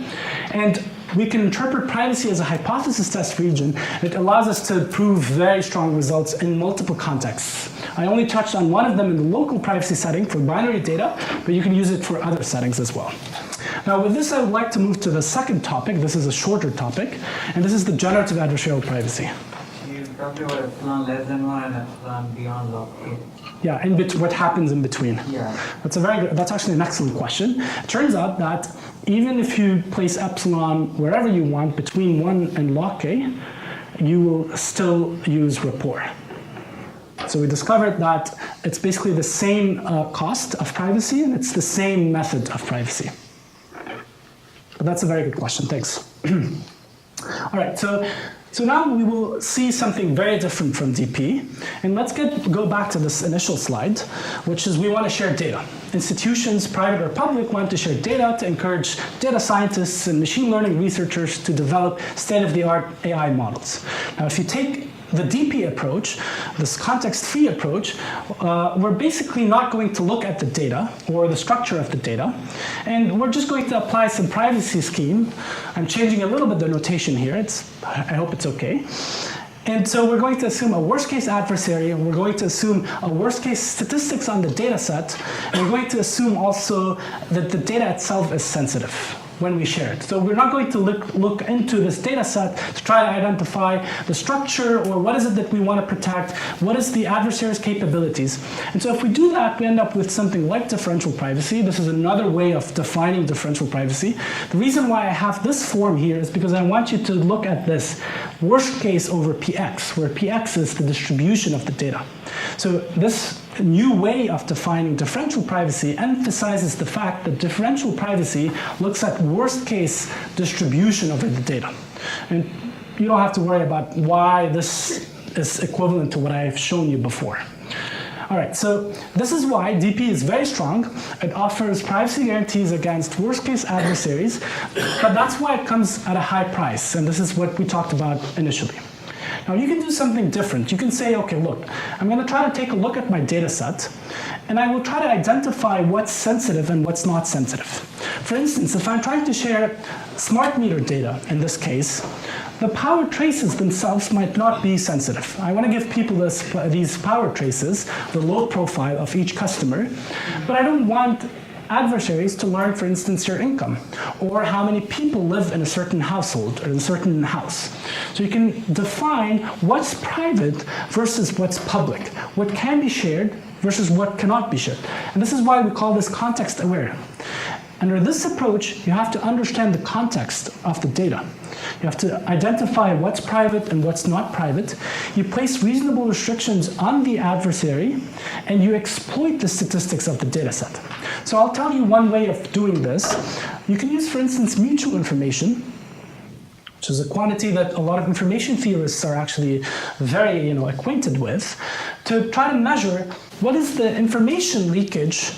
And we can interpret privacy as a hypothesis test region. It allows us to prove very strong results in multiple contexts. I only touched on one of them in the local privacy setting for binary data, but you can use it for other settings as well. Now with this, I would like to move to the second topic. This is a shorter topic, and this is the generative adversarial privacy. You talked about epsilon less than 1 and epsilon beyond log k. Yeah, what happens in between? Yeah. That's actually an excellent question. It turns out that even if you place epsilon wherever you want between 1 and log k, you will still use rapport. So we discovered that it's basically the same cost of privacy, and it's the same method of privacy. But that's a very good question, thanks. All right, so now we will see something very different from DP. And let's go back to this initial slide, which is we want to share data. Institutions, private or public, want to share data to encourage data scientists and machine learning researchers to develop state-of-the-art AI models. Now, if you take the DP approach, this context-free approach, we're basically not going to look at the data or the structure of the data, and we're just going to apply some privacy scheme. I'm changing a little bit the notation here. I hope it's okay. And so we're going to assume a worst-case adversary, and we're going to assume a worst-case statistics on the data set, and we're going to assume also that the data itself is sensitive when we share it. So we're not going to look into this data set to try to identify the structure or what is it that we want to protect, what is the adversary's capabilities. And so if we do that, we end up with something like differential privacy. This is another way of defining differential privacy. The reason why I have this form here is because I want you to look at this worst case over px, where px is the distribution of the data. So this new way of defining differential privacy emphasizes the fact that differential privacy looks at worst case distribution over the data. And you don't have to worry about why this is equivalent to what I've shown you before. All right, so this is why DP is very strong. It offers privacy guarantees against worst case adversaries, but that's why it comes at a high price, and this is what we talked about initially. Now you can do something different. You can say, okay, look, I'm going to try to take a look at my data set, and I will try to identify what's sensitive and what's not sensitive. For instance, if I'm trying to share smart meter data in this case, the power traces themselves might not be sensitive. I want to give people these power traces, the load profile of each customer, but I don't want adversaries to learn, for instance, your income or how many people live in a certain household or in a certain house. So you can define what's private versus what's public, what can be shared versus what cannot be shared. And this is why we call this context aware. Under this approach, you have to understand the context of the data. You have to identify what's private and what's not private. You place reasonable restrictions on the adversary, and you exploit the statistics of the data set. So I'll tell you one way of doing this. You can use, for instance, mutual information, which is a quantity that a lot of information theorists are actually very acquainted with, to try to measure what is the information leakage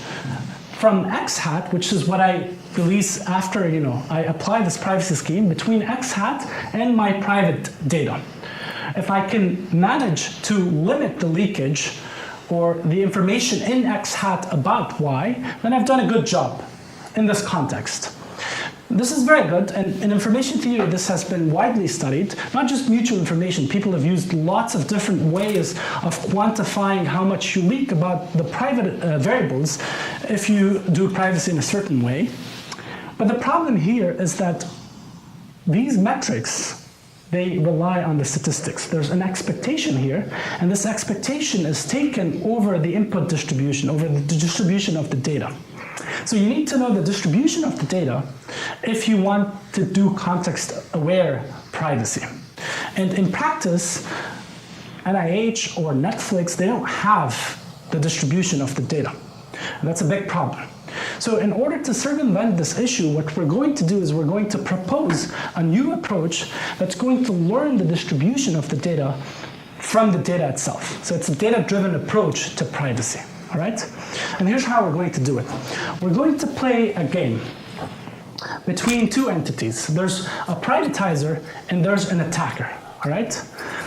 from x hat, which is what I release after I apply this privacy scheme, between x hat and my private data. If I can manage to limit the leakage or the information in x hat about y, then I've done a good job in this context. This is very good, and in information theory this has been widely studied, not just mutual information. People have used lots of different ways of quantifying how much you leak about the private variables if you do privacy in a certain way. But the problem here is that these metrics, they rely on the statistics. There's an expectation here, and this expectation is taken over the input distribution, over the distribution of the data. So you need to know the distribution of the data if you want to do context-aware privacy. And in practice, NIH or Netflix, they don't have the distribution of the data. And that's a big problem. So in order to circumvent this issue, what we're going to do is we're going to propose a new approach that's going to learn the distribution of the data from the data itself. So it's a data-driven approach to privacy. All right? And here's how we're going to do it. We're going to play a game between two entities. There's a privatizer and there's an attacker. All right?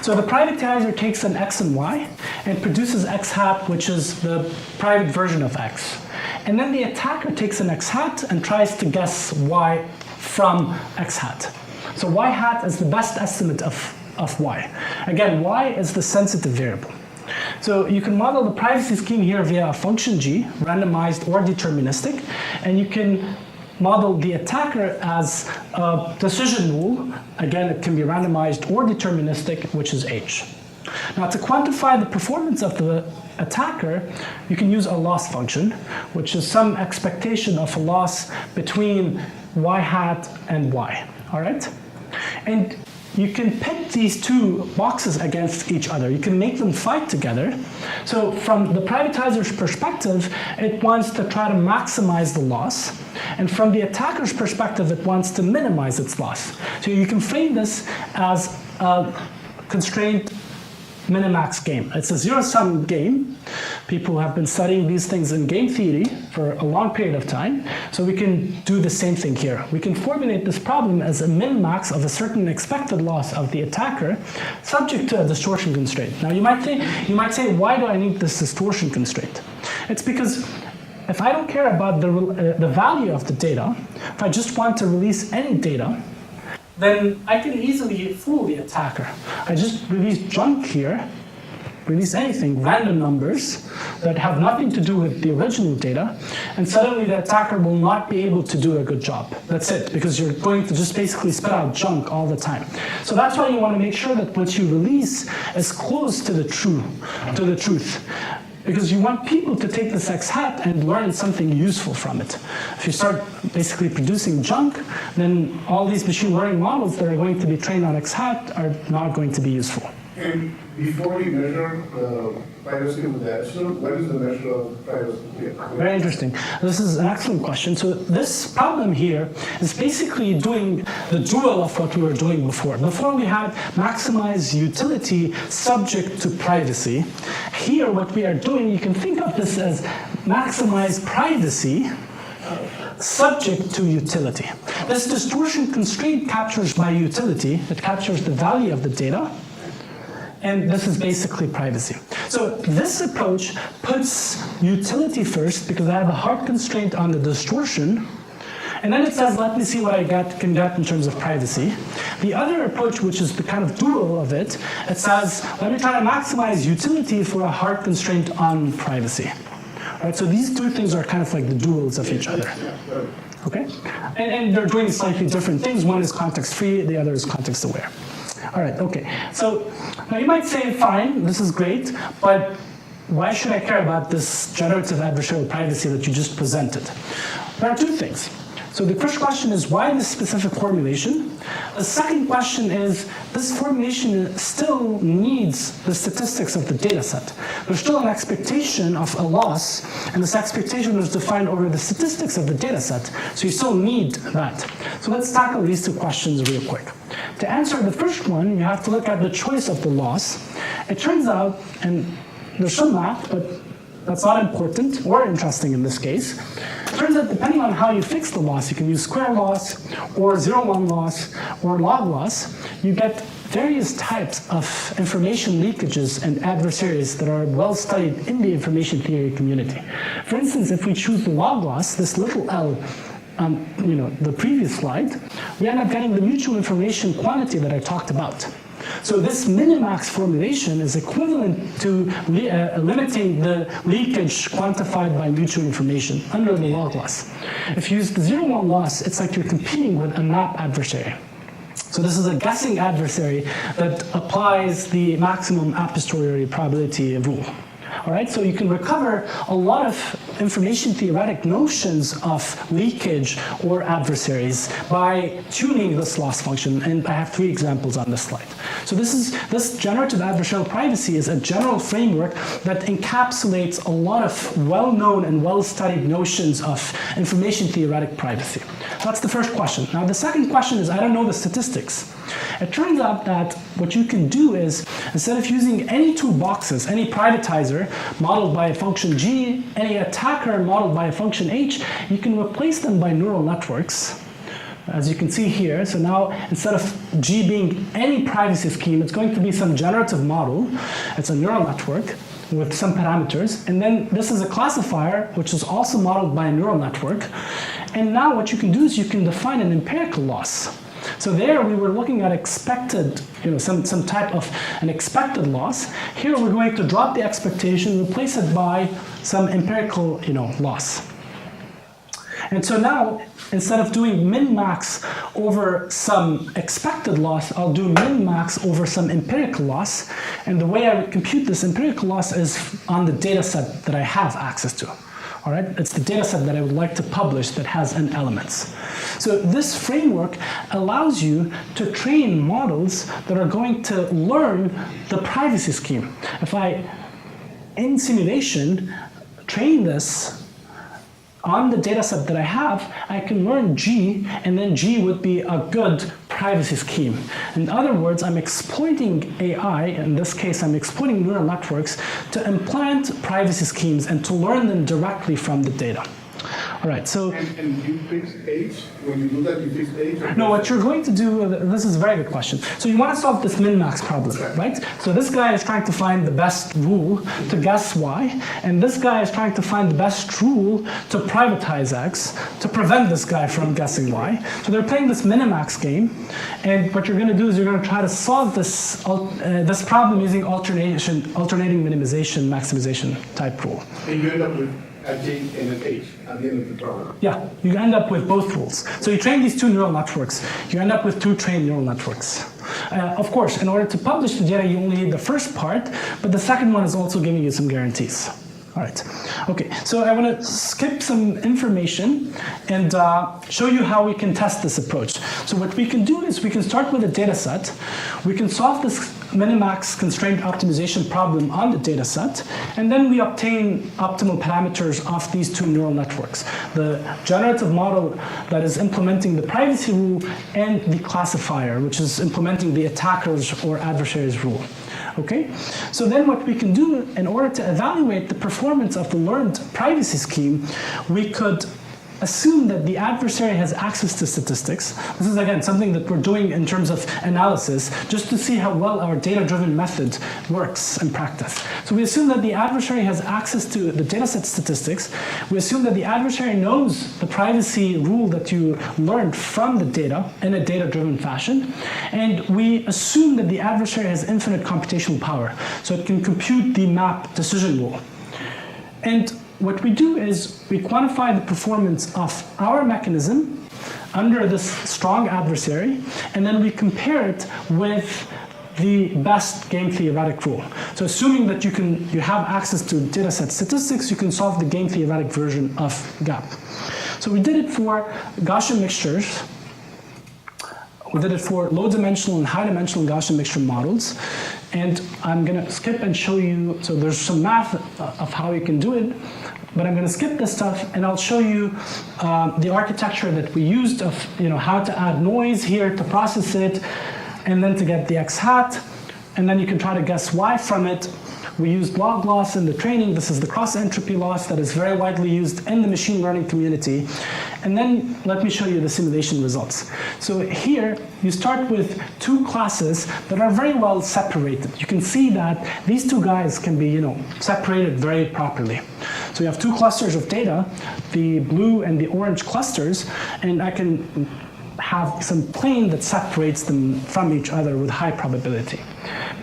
So the privatizer takes an x and y and produces x hat, which is the private version of x. And then the attacker takes an x hat and tries to guess y from x hat. So y hat is the best estimate of y. Again, y is the sensitive variable. So you can model the privacy scheme here via a function g, randomized or deterministic, and you can model the attacker as a decision rule. Again, it can be randomized or deterministic, which is h. Now, to quantify the performance of the attacker, you can use a loss function, which is some expectation of a loss between y hat and y, all right? And you can pit these two boxes against each other. You can make them fight together. So from the privatizer's perspective, it wants to try to maximize the loss. And from the attacker's perspective, it wants to minimize its loss. So you can frame this as a constraint minimax game. It's a zero-sum game. People have been studying these things in game theory for a long period of time, so we can do the same thing here. We can formulate this problem as a min-max of a certain expected loss of the attacker, subject to a distortion constraint. Now you might say, why do I need this distortion constraint? It's because if I don't care about the value of the data, if I just want to release any data, then I can easily fool the attacker. I just release junk here, release anything, random numbers that have nothing to do with the original data, and suddenly the attacker will not be able to do a good job. That's it, because you're going to just basically spit out junk all the time. So that's why you want to make sure that what you release is close to the truth. Because you want people to take this X hat and learn something useful from it. If you start basically producing junk, then all these machine learning models that are going to be trained on X hat are not going to be useful. And before we measure privacy with the epsilon, what is the measure of privacy here? Very interesting. This is an excellent question. So this problem here is basically doing the dual of what we were doing before. Before we had maximize utility subject to privacy. Here what we are doing, you can think of this as maximize privacy subject to utility. This distortion constraint captures my utility. It captures the value of the data. And this is basically privacy. So this approach puts utility first because I have a hard constraint on the distortion. And then it says, let me see what I can get in terms of privacy. The other approach, which is the kind of dual of it, it says, let me try to maximize utility for a hard constraint on privacy. All right, so these two things are kind of like the duals of each other. Okay? And they're doing slightly different things. One is context-free, the other is context-aware. All right, okay. So now you might say, fine, this is great, but why should I care about this generative adversarial privacy that you just presented? There are two things. So the first question is, why this specific formulation? The second question is, this formulation still needs the statistics of the data set. There's still an expectation of a loss, and this expectation is defined over the statistics of the data set, so you still need that. So let's tackle these two questions real quick. To answer the first one, you have to look at the choice of the loss. It turns out, and there's some math, but that's not important or interesting in this case. It turns out depending on how you fix the loss, you can use square loss or 0-1 loss or log loss, you get various types of information leakages and adversaries that are well studied in the information theory community. For instance, if we choose the log loss, this little l, the previous slide, we end up getting the mutual information quantity that I talked about. So this minimax formulation is equivalent to limiting the leakage quantified by mutual information under the log loss. If you use the 0-1 loss, it's like you're competing with a map adversary. So this is a guessing adversary that applies the maximum a posteriori probability rule. All right, so you can recover a lot of information theoretic notions of leakage or adversaries by tuning this loss function, and I have 3 examples on this slide. So this generative adversarial privacy is a general framework that encapsulates a lot of well-known and well-studied notions of information theoretic privacy. That's the first question. Now the second question is, I don't know the statistics. It turns out that what you can do is, instead of using any 2 boxes, any privatizer modeled by a function g, any attacker modeled by a function h, you can replace them by neural networks, as you can see here. So now, instead of g being any privacy scheme, it's going to be some generative model. It's a neural network with some parameters. And then this is a classifier, which is also modeled by a neural network. And now what you can do is you can define an empirical loss. So there we were looking at expected, some type of an expected loss. Here we're going to drop the expectation, replace it by some empirical, loss. And so now, instead of doing min-max over some expected loss, I'll do min-max over some empirical loss. And the way I would compute this empirical loss is on the data set that I have access to. All right? It's the data set that I would like to publish that has n elements. So this framework allows you to train models that are going to learn the privacy scheme. If I, in simulation, train this on the data set that I have, I can learn G, and then G would be a good privacy scheme. In other words, I'm exploiting AI, in this case I'm exploiting neural networks, to implant privacy schemes and to learn them directly from the data. All right, so... And you fix age? When you do that, you fix age? No, what you're going to do, this is a very good question. So you want to solve this min-max problem, right? So this guy is trying to find the best rule to guess Y, and this guy is trying to find the best rule to privatize X, to prevent this guy from guessing Y. So they're playing this min-max game, and what you're going to do is you're going to try to solve this, this problem using alternating minimization, maximization type rule. And you end up with a J and an H at the end of the problem. Yeah, you end up with both rules. So you train these two neural networks, you end up with two trained neural networks. Of course, in order to publish the data, you only need the first part, but the second one is also giving you some guarantees. All right, okay, so I want to skip some information and show you how we can test this approach. So what we can do is we can start with a data set, we can solve this minimax constraint optimization problem on the data set, and then we obtain optimal parameters of these two neural networks. The generative model that is implementing the privacy rule and the classifier, which is implementing the attacker's or adversary's rule. Okay? So then what we can do in order to evaluate the performance of the learned privacy scheme, we could assume that the adversary has access to statistics. This is, again, something that we're doing in terms of analysis, just to see how well our data-driven method works in practice. So we assume that the adversary has access to the dataset statistics. We assume that the adversary knows the privacy rule that you learned from the data in a data-driven fashion. And we assume that the adversary has infinite computational power, so it can compute the map decision rule. And what we do is we quantify the performance of our mechanism under this strong adversary, and then we compare it with the best game theoretic rule. So assuming that you have access to dataset statistics, you can solve the game theoretic version of GAP. So we did it for Gaussian mixtures. We did it for low-dimensional and high-dimensional Gaussian mixture models. And I'm going to skip and show you, so there's some math of how you can do it, but I'm going to skip this stuff and I'll show you the architecture that we used of how to add noise here to process it, and then to get the x hat, and then you can try to guess y from it. We used log loss in the training. This is the cross-entropy loss that is very widely used in the machine learning community. And then let me show you the simulation results. So here, you start with two classes that are very well separated. You can see that these two guys can be separated very properly. So you have two clusters of data, the blue and the orange clusters, and I can have some plane that separates them from each other with high probability.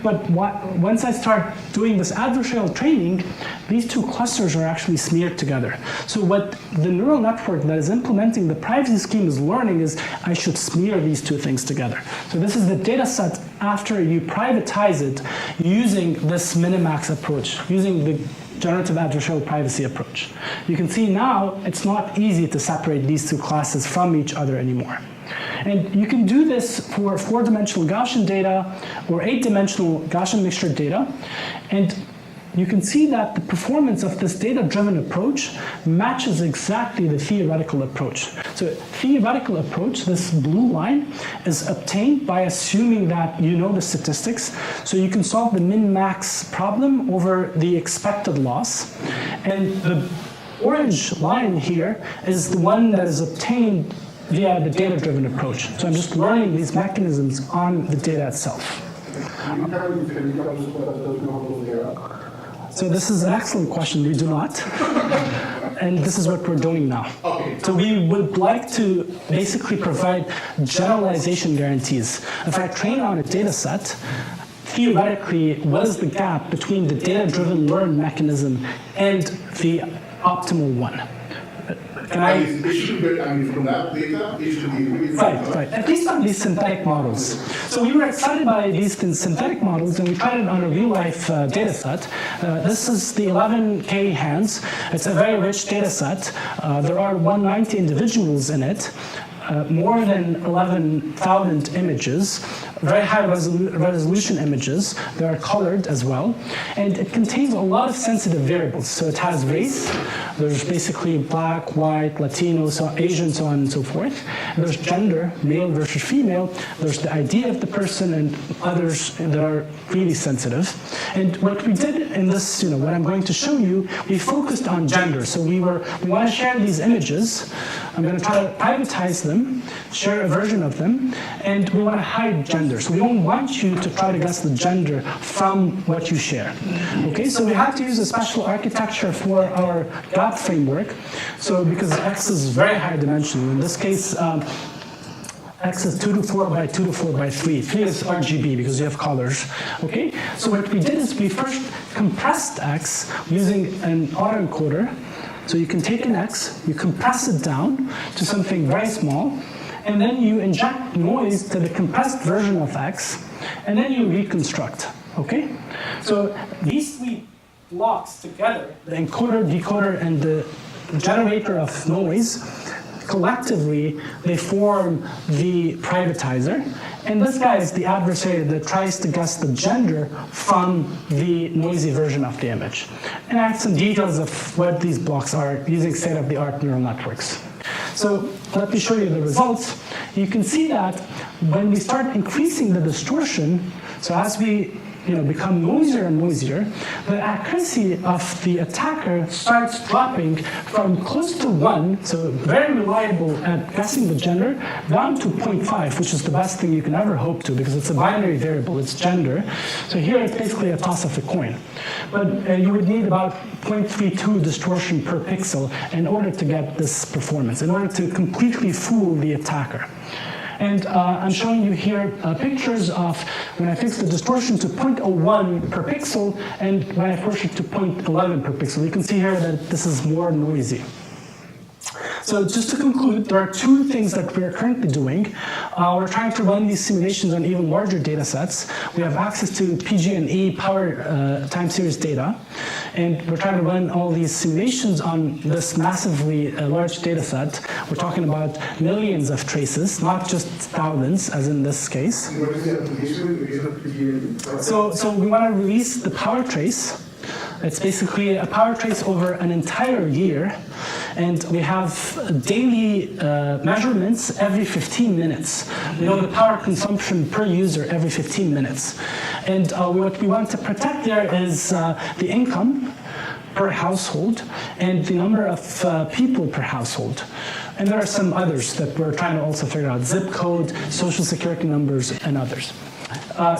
But once I start doing this adversarial training, these two clusters are actually smeared together. So what the neural network that is implementing the privacy scheme is learning is I should smear these two things together. So this is the data set after you privatize it using this minimax approach, using the generative adversarial privacy approach. You can see now it's not easy to separate these two classes from each other anymore. And you can do this for 4-dimensional Gaussian data or 8-dimensional Gaussian mixture data. And you can see that the performance of this data-driven approach matches exactly the theoretical approach. So theoretical approach, this blue line, is obtained by assuming that you know the statistics. So you can solve the min-max problem over the expected loss. And the orange line here is the one that is obtained via the data-driven approach. So I'm just learning these mechanisms on the data itself. So this is an excellent question. We do not. and this is what we're doing now. Okay. So we would like to basically provide generalization guarantees. If I train on a data set, theoretically, what is the gap between the data-driven learn mechanism and the optimal one? Can I? It should be, I mean, from that data, it should be really Right. At least on these synthetic models. So we were excited by these synthetic models, and we tried it on a real-life data set. This is the 11K hands. It's a very rich data set. There are 190 individuals in it. More than 11,000 images, very high resolution images. They are colored as well. And it contains a lot of sensitive variables. So it has race. There's basically black, white, Latino, so Asian, so on and so forth. There's gender, male versus female. There's the ID of the person and others that are really sensitive. And what we did in this, what I'm going to show you, we focused on gender. So we want to share these images. I'm going to try to privatize them, share a version of them, and we want to hide gender. So we don't want you to try to guess the gender from what you share. Okay, so we had to use a special architecture for our gap framework. So because X is very high dimensional, in this case, X is 2 to 4 by 2 to 4 by 3. 3 is RGB because you have colors. Okay, so what we did is we first compressed X using an autoencoder. So you can take an X, you compress it down to something very small, and then you inject noise to the compressed version of X, and then you reconstruct, okay? So these three blocks together, the encoder, decoder, and the generator of noise, collectively, they form the privatizer. And this guy is the adversary that tries to guess the gender from the noisy version of the image. And I have some details of what these blocks are using state-of-the-art neural networks. So let me show you the results. You can see that when we start increasing the distortion, so as we become noisier and noisier, the accuracy of the attacker starts dropping from close to 1, so very reliable at guessing the gender, down to 0.5, which is the best thing you can ever hope to because it's a binary variable, it's gender. So here it's basically a toss of a coin. But you would need about 0.32 distortion per pixel in order to get this performance, in order to completely fool the attacker. And I'm showing you here pictures of when I fix the distortion to 0.01 per pixel and when I push it to 0.11 per pixel. You can see here that this is more noisy. So just to conclude, there are two things that we're currently doing. We're trying to run these simulations on even larger data sets. We have access to PG&E power time series data. And we're trying to run all these simulations on this massively large data set. We're talking about millions of traces, not just thousands, as in this case. What is the application? So we want to release the power trace. It's basically a power trace over an entire year, and we have daily measurements every 15 minutes. We know the power consumption per user every 15 minutes. And what we want to protect there is the income per household and the number of people per household. And there are some others that we're trying to also figure out, zip code, social security numbers, and others.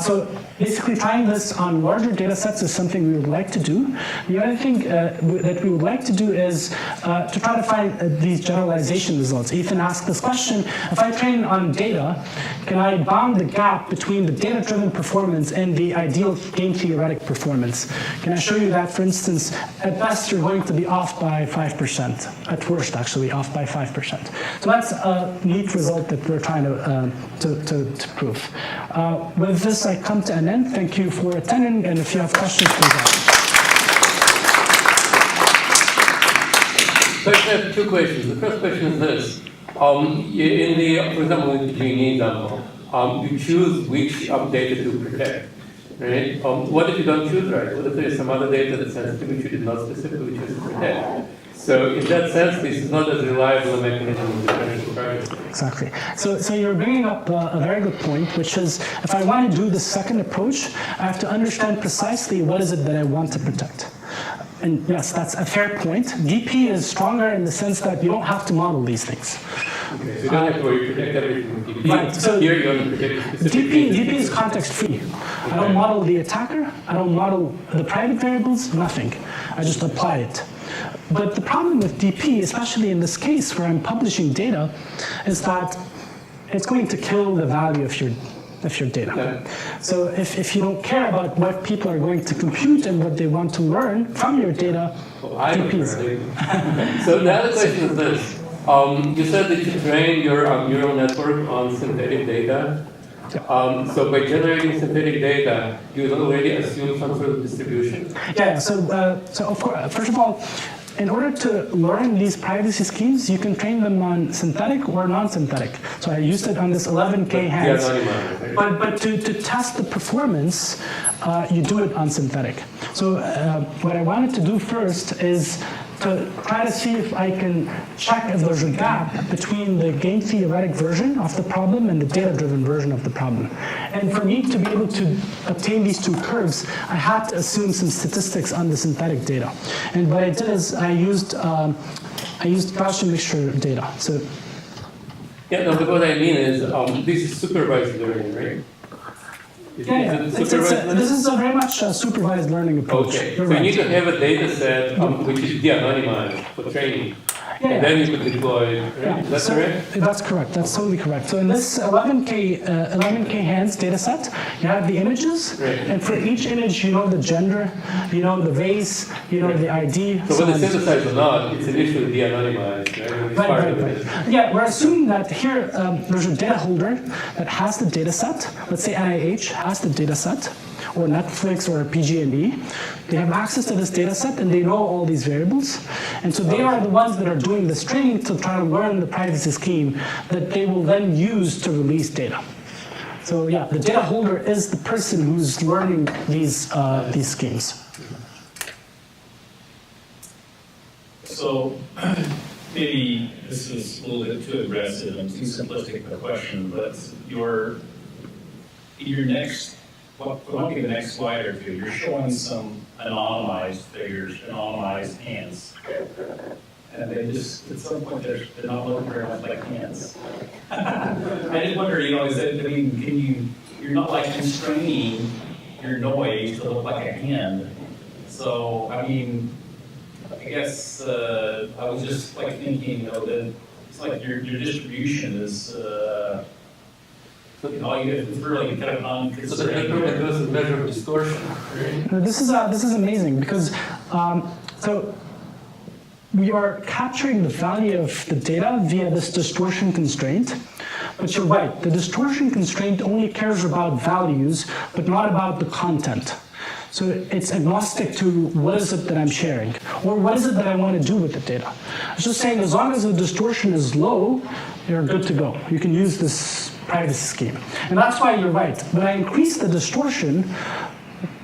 So basically trying this on larger data sets is something we would like to do. The other thing that we would like to do is to try to find these generalization results. Ethan asked this question, if I train on data, can I bound the gap between the data-driven performance and the ideal game-theoretic performance? Can I show you that, for instance, at best you're going to be off by 5%, at worst actually off by 5%. So that's a neat result that we're trying to prove. With this, I come to an end. Thank you for attending, and if you have questions, please ask. So I have two questions. The first question is this. For example, in the G&E example, you choose which data to protect, right? What if you don't choose right? What if there is some other data that's sensitive which you did not specifically choose to protect? So in that sense, this is not as reliable a mechanism as differential privacy. Exactly. So you're bringing up a very good point, which is if I want to do the second approach, I have to understand precisely what is it that I want to protect. And yes, that's a fair point. DP is stronger in the sense that you don't have to model these things. Okay, so you don't have to worry, you protect everything with DP. Right, so here you only protect specific DP is context free. I don't model the attacker, I don't model the private variables, nothing. I just apply it. But the problem with DP, especially in this case where I'm publishing data, is that it's going to kill the value of your data. Yeah. So if you don't care about what people are going to compute and what they want to learn from your data, DPs. So the other question is this. You said that you trained your neural network on synthetic data. So by generating synthetic data, you already assume some sort of distribution? Yeah, so of course, first of all, in order to learn these privacy schemes, you can train them on synthetic or non-synthetic. So I used it on this 11K hands. But to test the performance, you do it on synthetic. So what I wanted to do first is to try to see if I can check if there's a gap between the game theoretic version of the problem and the data-driven version of the problem. And for me to be able to obtain these two curves, I had to assume some statistics on the synthetic data. And what I did is I used Gaussian mixture data. So yeah, no, but what I mean is this is supervised learning, right? This is a very much supervised learning approach. Okay, You're so right. you need to have a data set which is de-anonymized for training. Yeah. And then you could deploy, right? Yeah, Is that so correct? That's correct. That's totally correct. So in this 11K hands data set, you have the images, Right. and for each image, you know the gender, you know the race, you know the ID. So whether on. synthesized or not, it's initially de-anonymized, right? It's part of it. Yeah, we're assuming that here there's a data holder that has the data set. Let's say NIH has the data set, or Netflix or PG&E. They have access to this data set and they know all these variables. And so they are the ones that are doing this training to try to learn the privacy scheme that they will then use to release data. So yeah, the data holder is the person who's learning these schemes. So maybe this is a little bit too aggressive and too simplistic of a question, but your next, well, maybe the next slide or two, you're showing some anonymized figures, anonymized hands. And they just, at some point, they're not looking very much like hands. I just wonder, is it, I mean, you're not like constraining your noise to look like a hand. So, I mean, I guess I was just like thinking, that it's like your distribution is, it's really kind of non-constrained. So the network goes a measure of distortion, right? This is amazing because so we are capturing the value of the data via this distortion constraint. But you're right, the distortion constraint only cares about values, but not about the content. So it's agnostic to what is it that I'm sharing, or what is it that I want to do with the data. It's just saying as long as the distortion is low, you're good to go. You can use this privacy scheme. And that's why you're right. When I increase the distortion,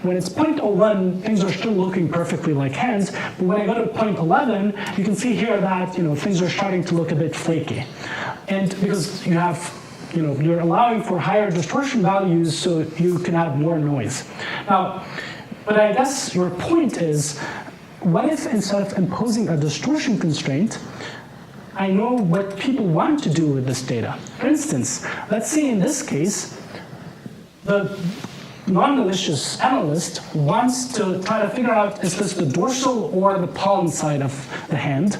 when it's 0.01, things are still looking perfectly like hands, but when I go to 0.11, you can see here that things are starting to look a bit flaky. And because you have, you're allowing for higher distortion values so you can have more noise. Now, but I guess your point is, what if instead of imposing a distortion constraint, I know what people want to do with this data? For instance, let's say in this case, the non-malicious analyst wants to try to figure out, is this the dorsal or the palm side of the hand?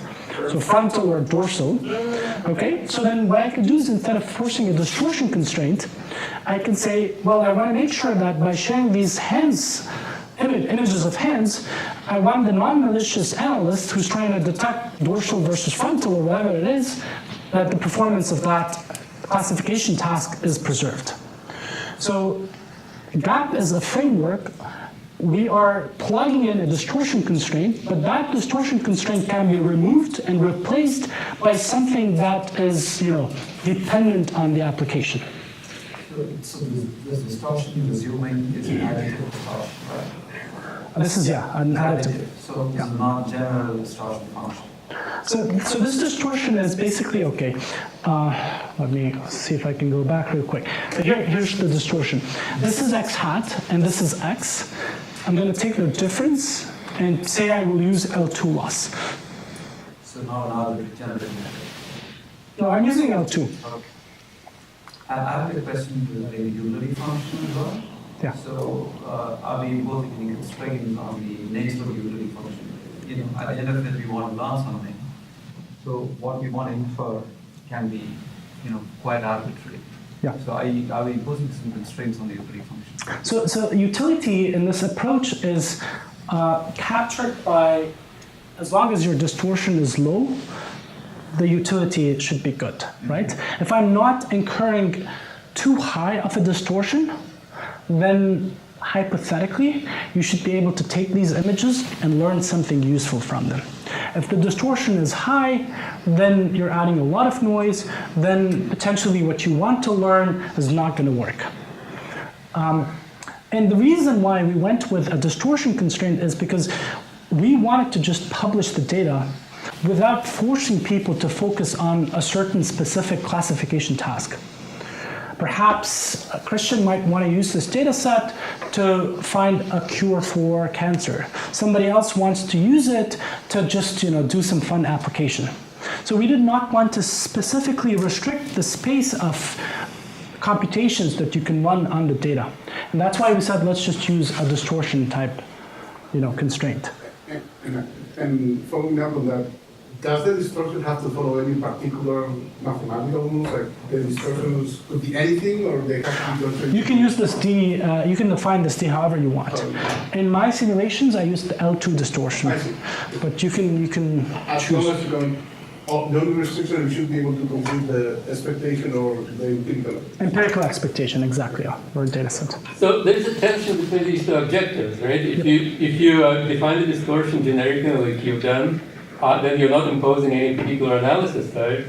So frontal or dorsal. Okay, so then what I could do is instead of forcing a distortion constraint, I can say, well, I want to make sure that by sharing these hands, images of hands, I want the non-malicious analyst who's trying to detect dorsal versus frontal or whatever it is, that the performance of that classification task is preserved. So GAP is a framework. We are plugging in a distortion constraint, but that distortion constraint can be removed and replaced by something that is, dependent on the application. So this distortion you're assuming is an additive distortion, right? This is, an additive. So it's not general distortion function. So this distortion is basically, okay, let me see if I can go back real quick. So here's the distortion. This is x hat, and this is x. I'm going to take the difference and say I will use L2 loss. So now another generative method. No, I'm using L2. Okay. I have a question with the utility function as well. Yeah. So are we both constraining on the nature of the utility function? at the end of it, we want to learn something. So what we want to infer can be, quite arbitrary. Yeah. So are we imposing some constraints on the utility function? So utility in this approach is captured by, as long as your distortion is low, the utility should be good, right? If I'm not incurring too high of a distortion, then hypothetically, you should be able to take these images and learn something useful from them. If the distortion is high, then you're adding a lot of noise, then potentially what you want to learn is not going to work. And the reason why we went with a distortion constraint is because we wanted to just publish the data without forcing people to focus on a certain specific classification task. Perhaps a Christian might want to use this data set to find a cure for cancer. Somebody else wants to use it to just do some fun application. So we did not want to specifically restrict the space of computations that you can run on the data. And that's why we said let's just use a distortion type constraint. And following up on that, does the distortion have to follow any particular mathematical rules? Like the distortions could be anything, or they have to be done? You can use this D. You can define this D however you want. In my simulations, I use the L2 distortion, but you can as choose. long as you don't. The only restriction, you should be able to complete the expectation or the empirical. Empirical expectation, exactly, or data set. So there's a tension between these two objectives, right? If you define the distortion generically like you've done, then you're not imposing any particular analysis type,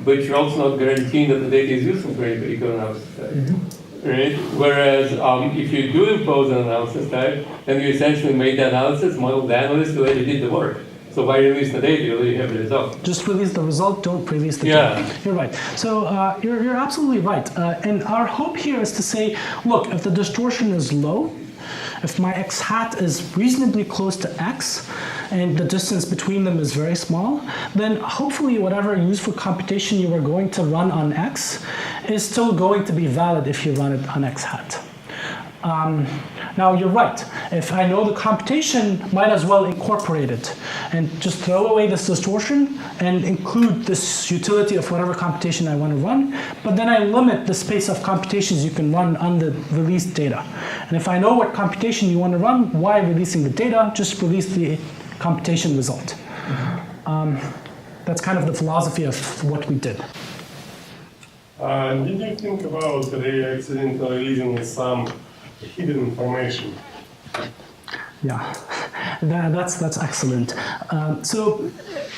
but you're also not guaranteeing that the data is useful for any particular analysis type, right? Whereas if you do impose an analysis type, then you essentially made the analysis, model the analyst who already did the work. So why release the data? You already have the result. Just release the result, don't release the data. You're right. So you're absolutely right. And our hope here is to say, look, if the distortion is low, if my x hat is reasonably close to x, and the distance between them is very small, then hopefully whatever useful computation you are going to run on x is still going to be valid if you run it on x hat. Now you're right. If I know the computation, might as well incorporate it and just throw away this distortion and include this utility of whatever computation I want to run. But then I limit the space of computations you can run on the released data. And if I know what computation you want to run, why releasing the data? Just release the computation result. That's kind of the philosophy of what we did. Did you think about the accidentally releasing some hidden information? Yeah, that's excellent. So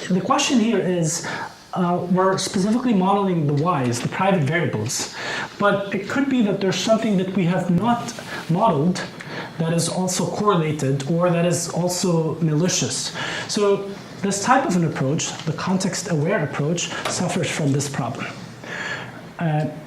the question here is, we're specifically modeling the y's, the private variables, but it could be that there's something that we have not modeled that is also correlated or that is also malicious. So this type of an approach, the context-aware approach, suffers from this problem.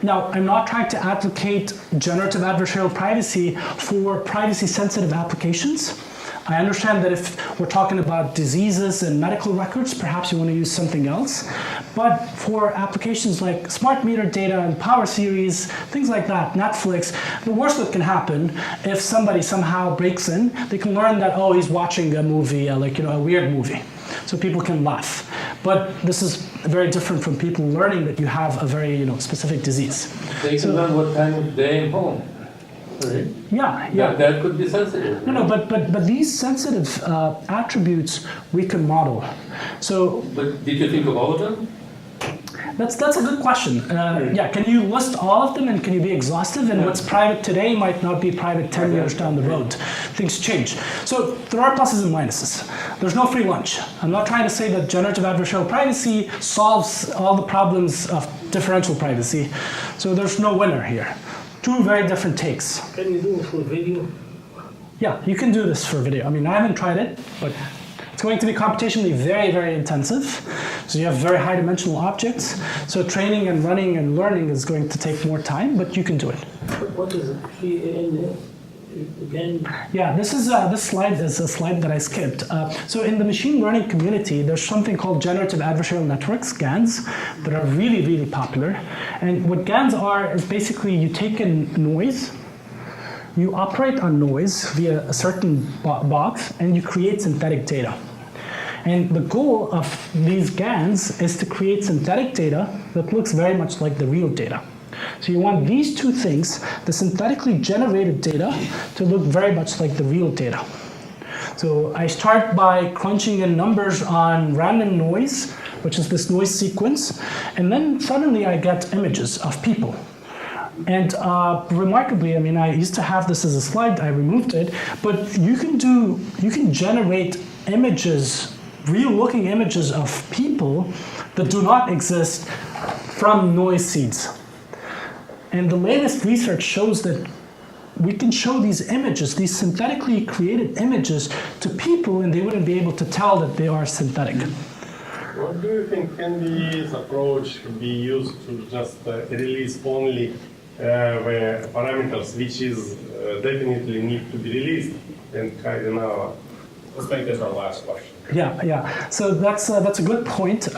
Now, I'm not trying to advocate generative adversarial privacy for privacy-sensitive applications. I understand that if we're talking about diseases and medical records, perhaps you want to use something else. But for applications like smart meter data and power series, things like that, Netflix, the worst that can happen if somebody somehow breaks in, they can learn that, oh, he's watching a movie, a weird movie. So people can laugh. But this is very different from people learning that you have a very specific disease. They can learn what time of day and home. Right? Yeah. That could be sensitive. No, but these sensitive attributes we can model. So. But did you think of all of them? That's a good question. Yeah, can you list all of them and can you be exhaustive? And what's private today might not be private 10 years down the road. Things change. So there are pluses and minuses. There's no free lunch. I'm not trying to say that generative adversarial privacy solves all the problems of differential privacy. So there's no winner here. Two very different takes. Can you do it for video? Yeah, you can do this for video. I mean, I haven't tried it, but it's going to be computationally very, very intensive. So you have very high dimensional objects. So training and running and learning is going to take more time, but you can do it. What is it? Again? Yeah, this slide is a slide that I skipped. So in the machine learning community, there's something called generative adversarial networks, GANs, that are really, really popular. And what GANs are is basically you take in noise, you operate on noise via a certain box, and you create synthetic data. And the goal of these GANs is to create synthetic data that looks very much like the real data. So you want these two things, the synthetically generated data, to look very much like the real data. So I start by crunching in numbers on random noise, which is this noise sequence, and then suddenly I get images of people. And remarkably, I mean, I used to have this as a slide, I removed it, but you can generate images, real-looking images of people that do not exist from noise seeds. And the latest research shows that we can show these images, these synthetically created images, to people, and they wouldn't be able to tell that they are synthetic. What do you think can this approach be used to just release only the parameters which is definitely need to be released and kind of now? Let's make this our last question. Yeah. So that's a good point.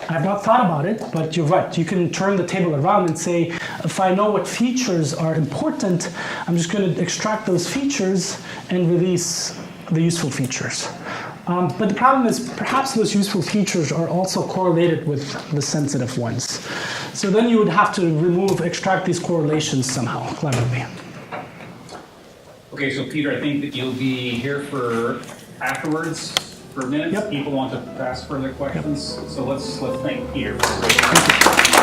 I've not thought about it, but you're right. You can turn the table around and say, if I know what features are important, I'm just going to extract those features and release the useful features. But the problem is perhaps those useful features are also correlated with the sensitive ones. So then you would have to extract these correlations somehow, cleverly. Okay, so Peter, I think that you'll be here for afterwards for minutes. Yep. People want to ask further questions. So let's thank Peter. Thank you.